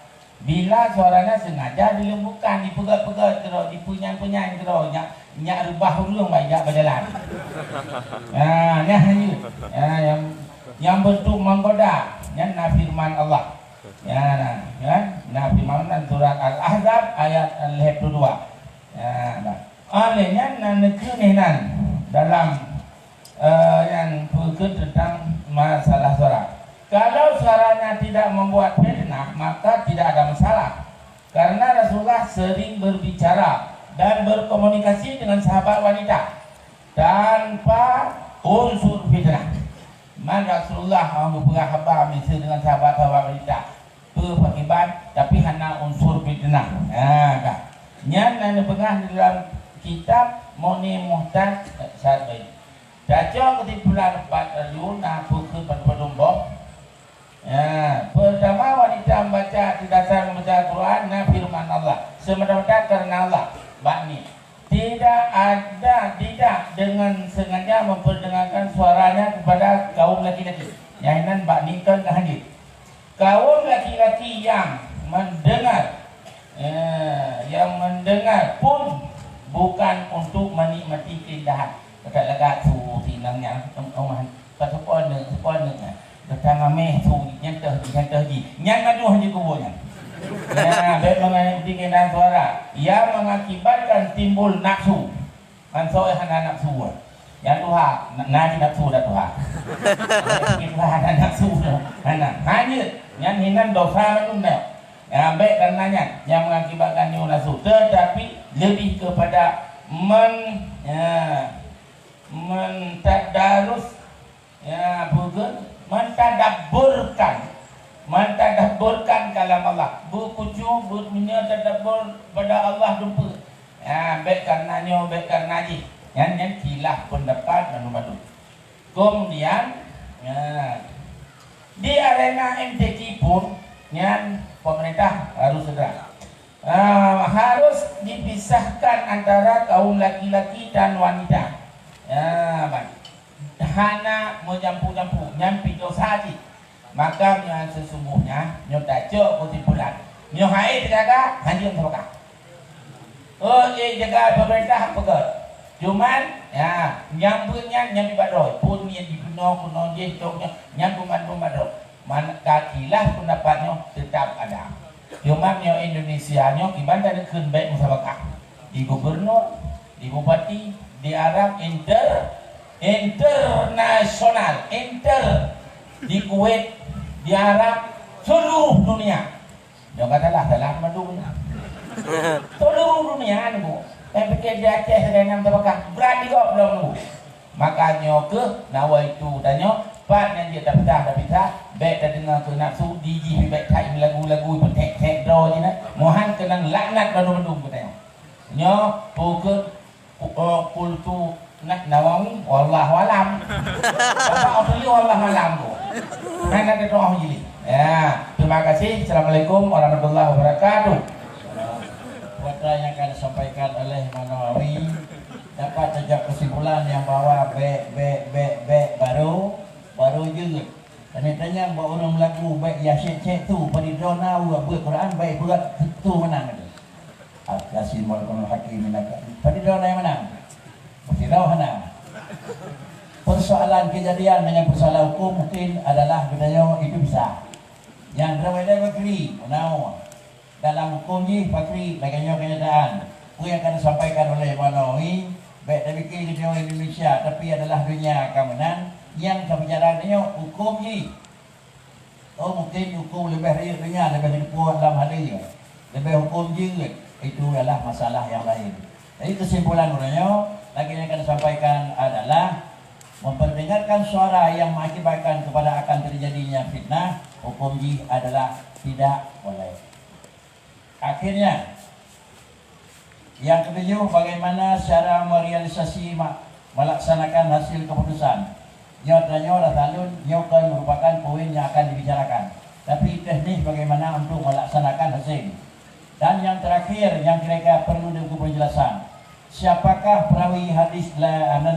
Bila suaranya sengaja dilembutkan, dipegat-pegat terus, dipunyang-punyang terus, nyak rebah urung banyak berjalan. Ya, yang bentuk menggoda, yang firman Allah. Ya, firman surat Al-Ahzab ayat 22. Ya, Olehnya nan dalam yang berikut tentang masalah suara. Kalau suaranya tidak membuat fitnah, maka tidak ada masalah. Karena Rasulullah sering berbicara dan berkomunikasi dengan sahabat wanita tanpa unsur fitnah. Man Rasulullah berkhabar misal dengan sahabat-sahabat wanita berfakiban tapi hanya unsur fitnah. Dah. Yang nana pengah dalam kitab Moni Muhtad Syarbi. Daca kesimpulan 4 Yuna pukul 40 pertama wanita membaca di dasar membaca Quran firman Allah semata-mata karena Allah. Bakni tidak dengan sengaja memperdengarkan suaranya kepada kaum laki-laki. Yang bakni kan hadir. Kaum laki-laki yang mendengar pun bukan untuk menikmati keindahan. Dekat-dekat tu tinangnya omahan sepon datang ameh tu nyantah di nyang madu hanya kubunya. Baik mengenai keindahan suara yang mengakibatkan timbul nafsu. Mansoi hana nafsu. Yang Tuhan nanti nafsu dah Tuhan. Kita hana nafsu hana. Hanya yang hinan dosa menunda. Baik karenanya yang mengakibatkan nafsu, tetapi lebih kepada mentadarus mentadabburkan kalam Allah, berkucu berminat tadabbur pada Allah dumpa. Baik karenanya baik karena yang khilaf pendapat dan madu. Kemudian di arena MTQ pun yang pemerintah harus segera harus dipisahkan antara kaum laki-laki dan wanita. Hana menjampu-jampu nyampi dosa haji. Maka sesungguhnya nyo daca kesimpulan nyo hai jaga hanjung terbuka. Jaga pemerintah pegat. Cuman yang punya nyampi badoi pun yang dibunuh je toknya nyampu badoi. Maka kilah pendapatnya tetap ada. Cuma nyo Indonesia nyo ibadah dekun baik musabakah. Di gubernur, di bupati, di Arab internasional, di Kuwait, di Arab, seluruh dunia. Jangan katalah salah madu. Seluruh dunia nunggu. Pikir di Aceh dan yang terbakar berani kok belum nunggu. Makanya ke nawaitu danyo pan yang dia dah pisah baik dah dengar ke nafsu DJ baik tai lagu-lagu petek-tek draw je nak mohan kena laknat bandung-bandung katanya nyo pukul kultu nak nawawi wallahu alam apa asli wallahu alam tu mana ada doa jadi terima kasih. Assalamualaikum warahmatullahi wabarakatuh. Putra yang akan disampaikan oleh Manawi dapat sejak kesimpulan yang bahwa baru juga. Dan tanya bahawa orang lagu baik Yasin cek tu pada zona buat Quran baik buat tu menang itu. Yasin Maulana Hakim minaka. Pada zona yang menang. Firau hana. Persoalan kejadian dengan persoalan hukum mungkin adalah bedanya itu bisa. Yang ramai bakri menau dalam hukum ni bakri bagainya kenyataan. Itu yang akan disampaikan oleh Manawi baik dari dunia Indonesia tapi adalah dunia keamanan yang kebijakannya hukum ni. Mungkin hukum lebih raya dunia lebih kuat dalam hal ini. Lebih hukum juga itu adalah masalah yang lain. Jadi kesimpulan orangnya lagi yang akan disampaikan adalah memperdengarkan suara yang mengakibatkan kepada akan terjadinya fitnah. Hukum ji adalah tidak boleh. Akhirnya yang ketujuh, bagaimana cara merealisasi melaksanakan hasil keputusan. Nyatanya lah talun nyokan merupakan poin yang akan dibicarakan. Tapi teknis bagaimana untuk melaksanakan hasil. Dan yang terakhir yang kira-kira perlu dibuat penjelasan. Siapakah perawi hadis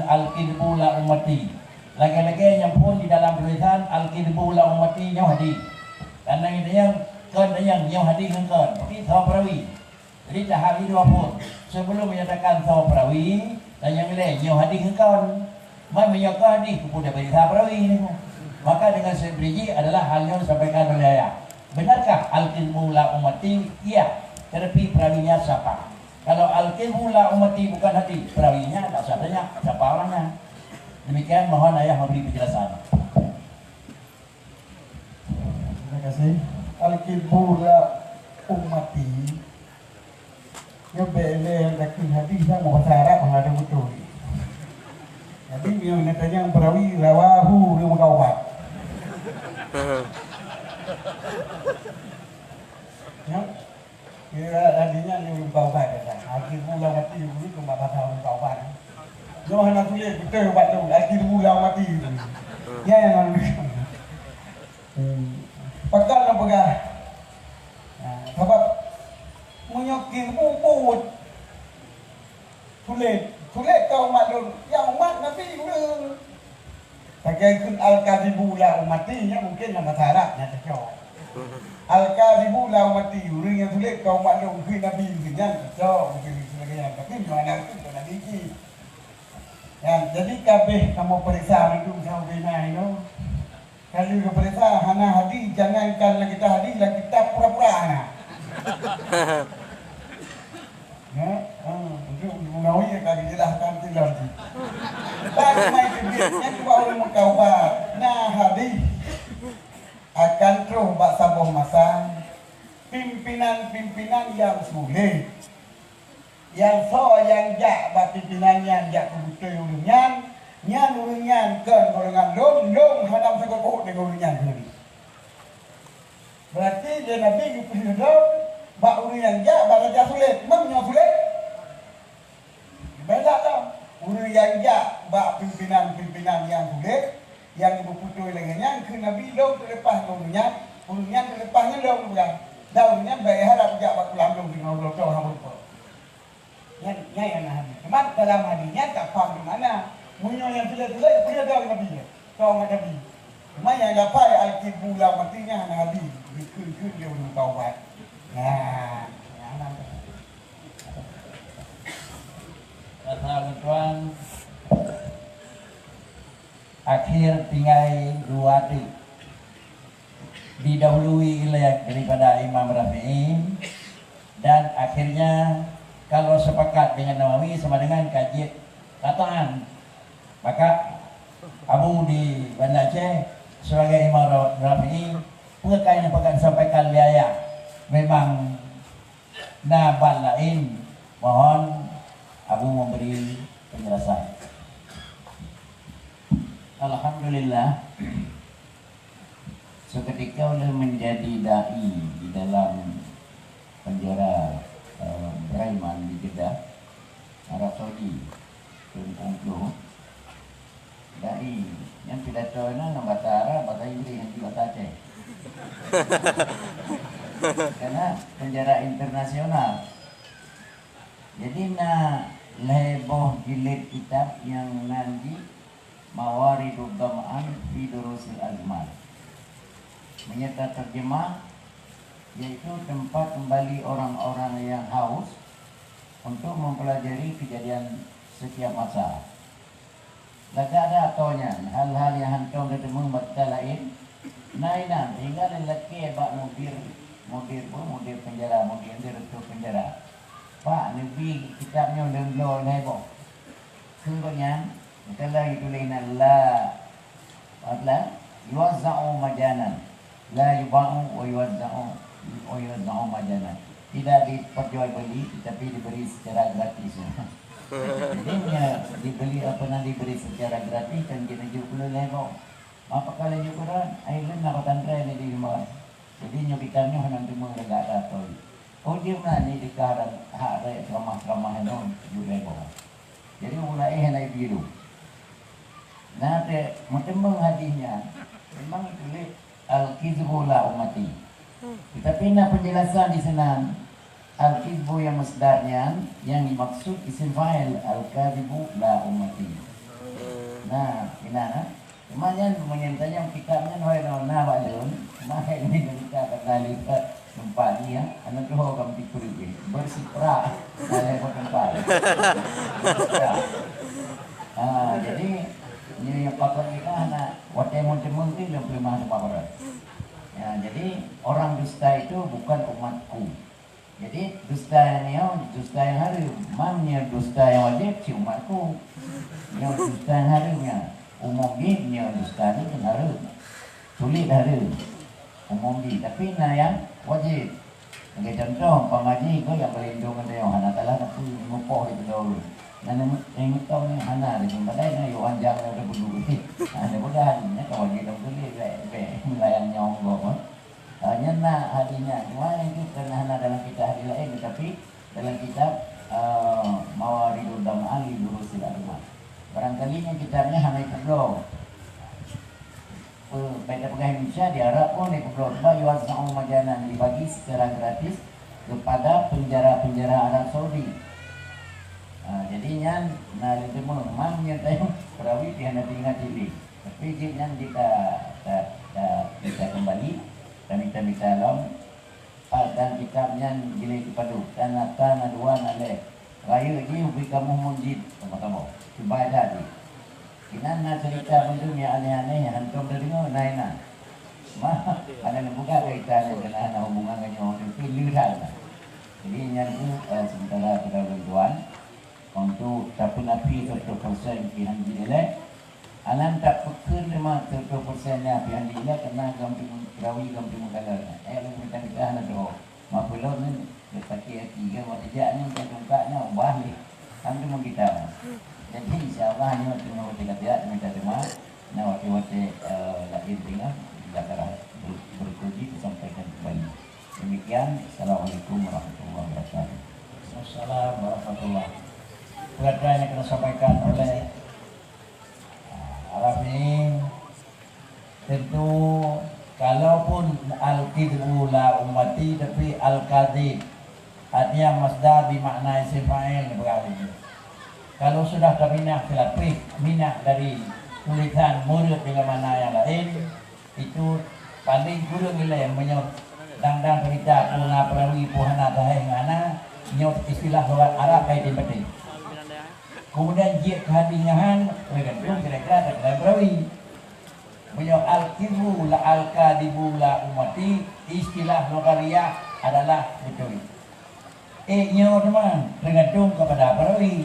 al-kidbu la ummati? Lagi-lagi yang pun di dalam tulisan al-kidbu la ummati nyaw hadis. Karena ini yang nyaw hadis kan. Tapi tahu perawi. Jadi dah hari 20 sebelum menyatakan tahu perawi dan yang lain nyaw hadis kan. Mai menyokong hadis kepada berita perawi ni. Maka dengan sebiji adalah hal yang disampaikan oleh ayah. Benarkah al-kidbu la ummati? Iya. Tetapi perawinya siapa? Kalau al-kidbu la ummati bukan hati perawinya, tak usah tanya siapa orangnya. Demikian mohon ayah memberi penjelasan. Terima kasih. Al-kidbu la ummati. Ya bele yang dakin hadis sama bahasa Arab ada betul. Jadi yang natanya yang perawi rawahu dia mengawat. Ya. Kira adinya yang mengawat dah. Akhir bulan mati dulu ke bahasa mengawat. Jangan nak tulis betul buat tu. Akhir bulan mati tu. Ya yang pakal nak pegang. Sebab menyokin puput tulis kau maklum yang umat Nabi udah bagaikan al-kadhibu la umati nya mungkin nama Arabnya kacau al-kadhibu la umati orang yang tulis kau maklum ke Nabi dengan kacau mungkin sebagainya tapi mana itu tak ada lagi ya jadi kabeh kamu periksa itu sampai main no kalau kita periksa hana hadis jangankan lagi kita hadis lagi kita pura-pura hana ya, untuk menawi akan dijelaskan lagi. Dan mai kebirnya juga orang mengkawal. Nah hadis akan terus bak sabuh masa pimpinan-pimpinan yang sulit, yang yang jak bak pimpinan yang jak kebutuhan urunyan, nyan urunyan kan golongan long hadam segokok dengan urunyan sendiri. Berarti dia Nabi dipilih bak urunyan jak bak kerja sulit, memang sulit. Beda lah. Urunyan jak bak pimpinan-pimpinan yang sulit, yang berputus dengannya ke Nabi long terlepas urunyan terlepasnya long bukan. Dah urunyan baik harap jak bak pulang long dengan Allah tahu hamba lupa. Yang Nabi. Cuma dalam hadinya tak faham di mana. Munyo yang sulit-sulit punya tahu Nabi. Tahu Nabi. Cuma yang dapat al-kidbu la matinya Nabi. Dikun dia belum taubat. Nah, tuan akhir tinggal dua ti didahului daripada Imam Rafi'i dan akhirnya kalau sepakat dengan Nawawi sama dengan kaji kataan maka Abu di Banda Aceh sebagai Imam Rafi'i pengekai yang akan sampaikan liaya memang naban lain mohon Abu memberi penjelasan. Alhamdulillah seketika oleh menjadi dai di dalam penjara Braiman di Jeddah Arab Saudi Kumpul dai yang pidatonya nama bahasa Arab bahasa Inggris dan bahasa Aceh karena penjara internasional jadi leboh jilid kitab yang nanti Mawaridul Gam'an fi Durusil Azman menyerta terjemah yaitu tempat kembali orang-orang yang haus untuk mempelajari kejadian setiap masa. Lagi ada atonya hal-hal yang hantum ketemu baca lain nainan hingga lelaki bak mudir penjara mudir direktur penjara Pak Nabi kitabnya udah leboh sungguhnya kalau itu lain la yuwazza'u majanan la yuba'u wa yuwazza'u majanan tidak diperjualbeli tapi diberi secara gratis. Jadi diberi secara gratis dan kita juga lego. Apa kali juga ailen nak tandrai ni di rumah. Jadi nyobikannya hendak cuma lega atau. Oh dia mana ni dikaran hak raya ramah-ramah non lego. Jadi mulai hendak biru. Nah, memang hadisnya memang tulis al-kizbu la ummati. Tetapi nak penjelasan di sana al-kizbu yang masdarnya yang dimaksud isim fa'il al-kadhibu la ummati. Nah, gimana? Kemudian menyentanya kitabnya na balun, maka ini kita akan lihat tempat dia, anak tu orang dikuri bersipra oleh tempat. Jadi ini yang pakar kita anak watemon-temon itu yang 25 paparan. Ya, jadi orang dusta itu bukan umatku. Jadi dusta yang harum, mamnya dusta yang wajib cuma aku. Yang dusta yang harumnya umum dia dusta ni kan harum. Sulit harum. Umum dia tapi nah yang wajib. Sebagai contoh pamaji ko yang berlindung dengan yang hana talah nak ngupoh itu dulu. Nan yang tahu ni hana di badai na yo anjang na udah bulu ni. Ada budan nya kawan dia tulis melayang nyong go. Nyana hadinya cuma yang itu karena hana dalam kitab hadis lain tetapi dalam kitab Mawaridul Dam'ali Durusil Arma. Barangkali yang kitabnya hana perlu. Baca pegawai Indonesia di Arab pun di Pulau Yuan Sa'um Majanan dibagi secara gratis kepada penjara-penjara Arab Saudi. Jadinya nah itu memang yang tahu perawi dia tinggal di tapi jika kita kembali dan kita bisa lom dan kitabnya gili kepadu dan akan dua nale rayu ini ubi kamu munjid sama kamu ibadah di kinan cerita bentuknya aneh-aneh hantum dari naina mah ada buka kaitannya dengan hubungan dengan itu lihat jadi nyanyi sementara kita berduaan untuk tapun api 100% pilihan jilek alam tak pekun memang 100% nya pilihan jilek kena gampang perawi gampang mengkalar lu minta kita nak doa mapulon ni letaki tiga waktu jaknya macam tungkaknya ubah ni kami mau kita jadi insyaallah ni waktu mau kita tidak minta terima nah waktu lahir tinggal Jakarta berkuji disampaikan kembali demikian assalamualaikum warahmatullahi wabarakatuh. Assalamualaikum warahmatullahi wabarakatuh. Yang kita sampaikan oleh Arab ini tentu kalaupun al-kidbu la ummati tapi al-kadhib artinya masdar dimaknai isim fa'il berarti. Kalau sudah terminah filafih minah dari tulisan murid dengan mana yang lain itu paling kurang nilai menyot dan berita punga perawi puhana tahai ngana nyot istilah luar Arab kaitin penting. Kemudian jik kehadinyahan bergantung kira-kira dalam perawi. Beliau al-kidbu la al-kadibu la ummati istilah logaria adalah betul. Nyo teman tergantung kepada perawi.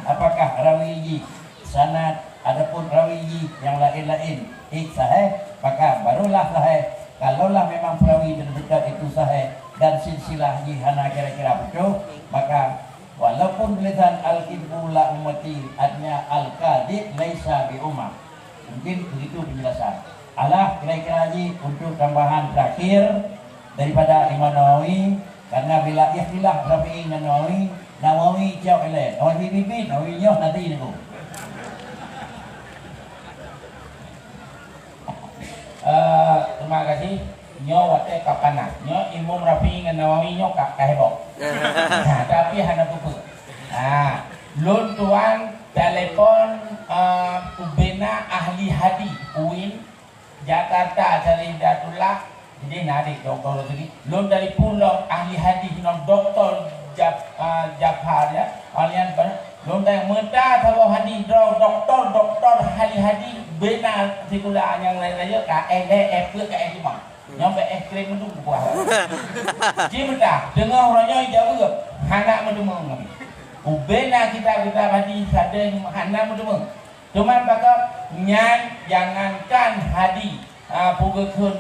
Apakah rawi sanad adapun rawi yang lain-lain sahih maka barulah sahih. Kalaulah memang perawi dan betul itu sahih dan silsilah hana kira-kira betul maka walaupun tulisan al-kidbu la ummati artinya al-kadib laisa bi ummah. Mungkin begitu penjelasan. Alah kira-kira untuk tambahan terakhir daripada Imam Nawawi karena bila ikhtilaf Syafi'i dan Nawawi jauh elok. Nawawi bibit, Nawawi nyoh nanti ni. Terima kasih. Nyo wate kapana. Nyo Imam Rafi'i dengan Nawawi nyo kahebok. Tapi hana buku. Lun tuan telepon Ubena ahli hadis UIN Jakarta Syaridatullah jadi narik doktor tadi lun dari pulau ahli hadis nom doktor Jafar ya alian lun dari menta kalau hadis doktor ahli hadis bena sikula yang lain-lain ka LF ke lima nyampe krim itu buah jimta dengar orangnya jauh anak mendemung ubena kita hadis ada hana mendemung cuman bakal nyan jangankan hadis pugakun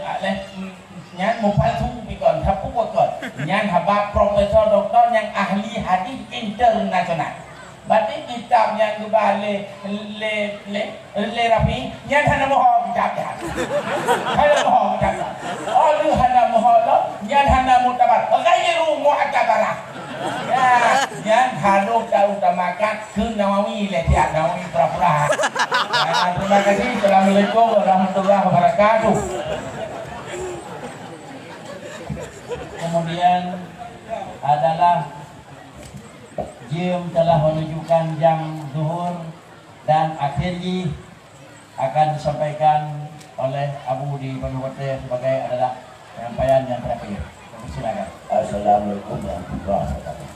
nyan mupalsu bikon hapu bikon nyan habab profesor doktor yang ahli hadis internasional berarti kitab yang kebalik le rapi nyan hana mohon kitab ya hana mohon kitab oh lu hana mohon lo nyan hana mutabar ghairu mu'tabarah ya yang harus kita utamakan ke Nawawi letiak Nawawi pura-pura. Terima kasih. Assalamualaikum warahmatullahi wabarakatuh. Kemudian adalah Jim telah menunjukkan jam zuhur dan akhirnya akan disampaikan oleh Abu di Panuwate sebagai adalah penyampaian yang terakhir. Silakan. Assalamualaikum warahmatullahi wabarakatuh.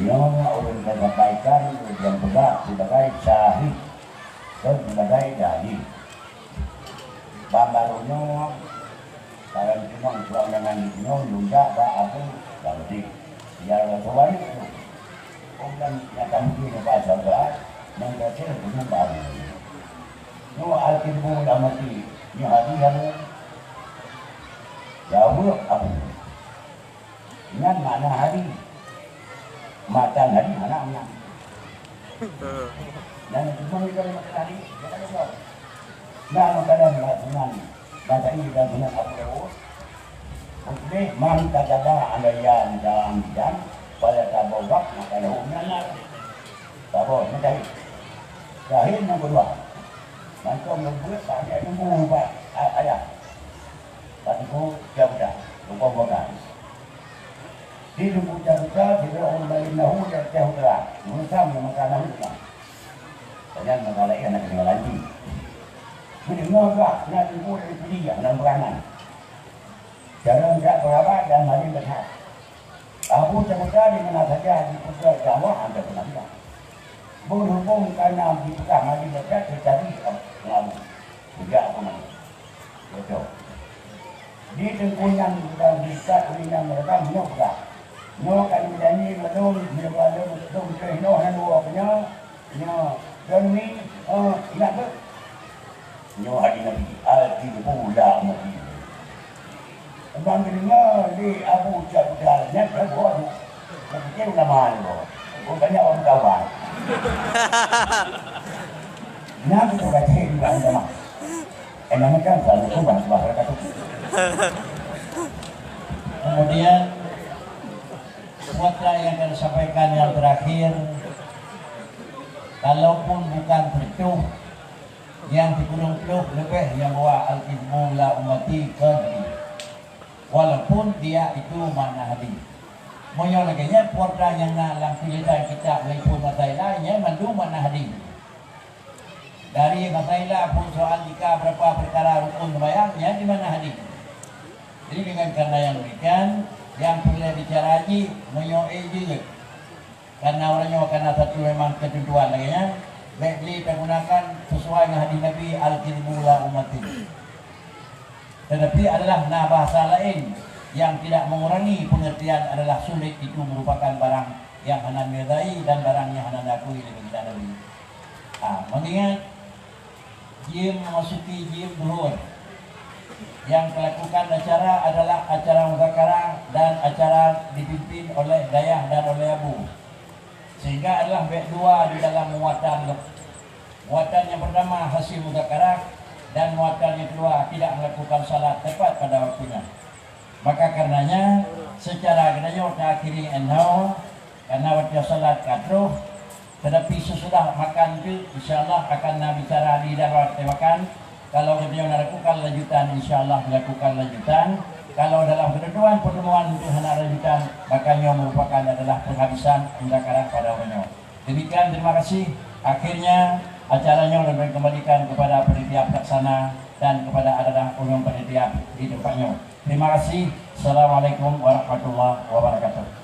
Yang orang menyampaikan yang benar sebagai syahid dan sebagai dalil. Bambarunya sekarang cuma kurang dengan dengan dino juga apa jadi ya kawan itu orang yang kamu ini pasal berat yang kecil punya baru no alkitab dah mati ni hari kamu jauh aku ingat mana hari makan hari anaknya dan itu semua kita makan hari jangan lupa nah makanan dengan bahasa ini dan dengan apa lewat okey man kata ada yang dalam bidang pada tabawak maka lahumnya nak tabawak macam ni dahil yang kedua maka membuat ada nunggu buat ayah tapi ku jauh dah lupa bukan di nunggu jauh dah bila orang lain nahu jauh dah berusaha makanan itu dan makanan ini nak kena lagi ini ngagak nak nunggu dari pilihan dan peranan cara tidak berabad dan mari berhak Abu Jabal di mana saja di pusat Jawa anda pernah lihat. Berhubung karena di tengah mari berhak terjadi lalu tidak apa mana. Betul. Di tengkungan dan di kulinan mereka menyokak. Nyokan menjadi belum belum kehino hanu apanya. Nyo dan ni ingat ke? Nyo hari Nabi al-Qibla mati. Abang dengar di Abu Jabal net berbuat mungkin nama ni bukannya orang kawan nak tu kata ini anda mah enak kan selalu kubah kata tu Kemudian suatra yang akan disampaikan yang terakhir, kalaupun bukan tertuh yang dikurung-kurung lebih yang bawa al-ilmu la ummati kadri, walaupun dia itu mana hadis. Moyo laganya suatra yang nak pilihan kita walaupun masailahnya mandu mana hadis. Dari masailah pun soal jika berapa perkara rukun sembahyangnya di mana hadis. Jadi dengan karena yang demikian, yang boleh bicara haji menyoal juga. Karena orangnya karena satu memang ketentuan lagi ya. Baiklah menggunakan sesuai dengan hadis Nabi al-Qibla la ummati. Tetapi adalah bahasa lain yang tidak mengurangi pengertian adalah sulit itu merupakan barang yang hendak menyadari dan barang yang hendak diakui oleh kita Nabi. Mengingat jim memasuki jim duhur. Yang melakukan acara adalah acara muzakarah dan acara dipimpin oleh dayah dan oleh abu, sehingga adalah baik dua di dalam muatan. Muatan yang pertama hasil muzakarah dan muatan yang kedua tidak melakukan salat tepat pada waktunya. Maka karenanya secara genayah akhiri enau karena waktu salat kadruh, tetapi sesudah makan itu insyaallah akan bicara di dalam waktu makan. Kalau beliau melakukan lanjutan, insyaAllah melakukan lanjutan. Kalau dalam ketentuan pertemuan untuk hendak lanjutan, makanya merupakan adalah penghabisan muzakarah pada orangnya. Demikian, terima kasih. Akhirnya acaranya sudah dikembalikan kepada panitia pelaksana dan kepada adalah umum panitia di tempatnya. Terima kasih. Assalamualaikum warahmatullahi wabarakatuh.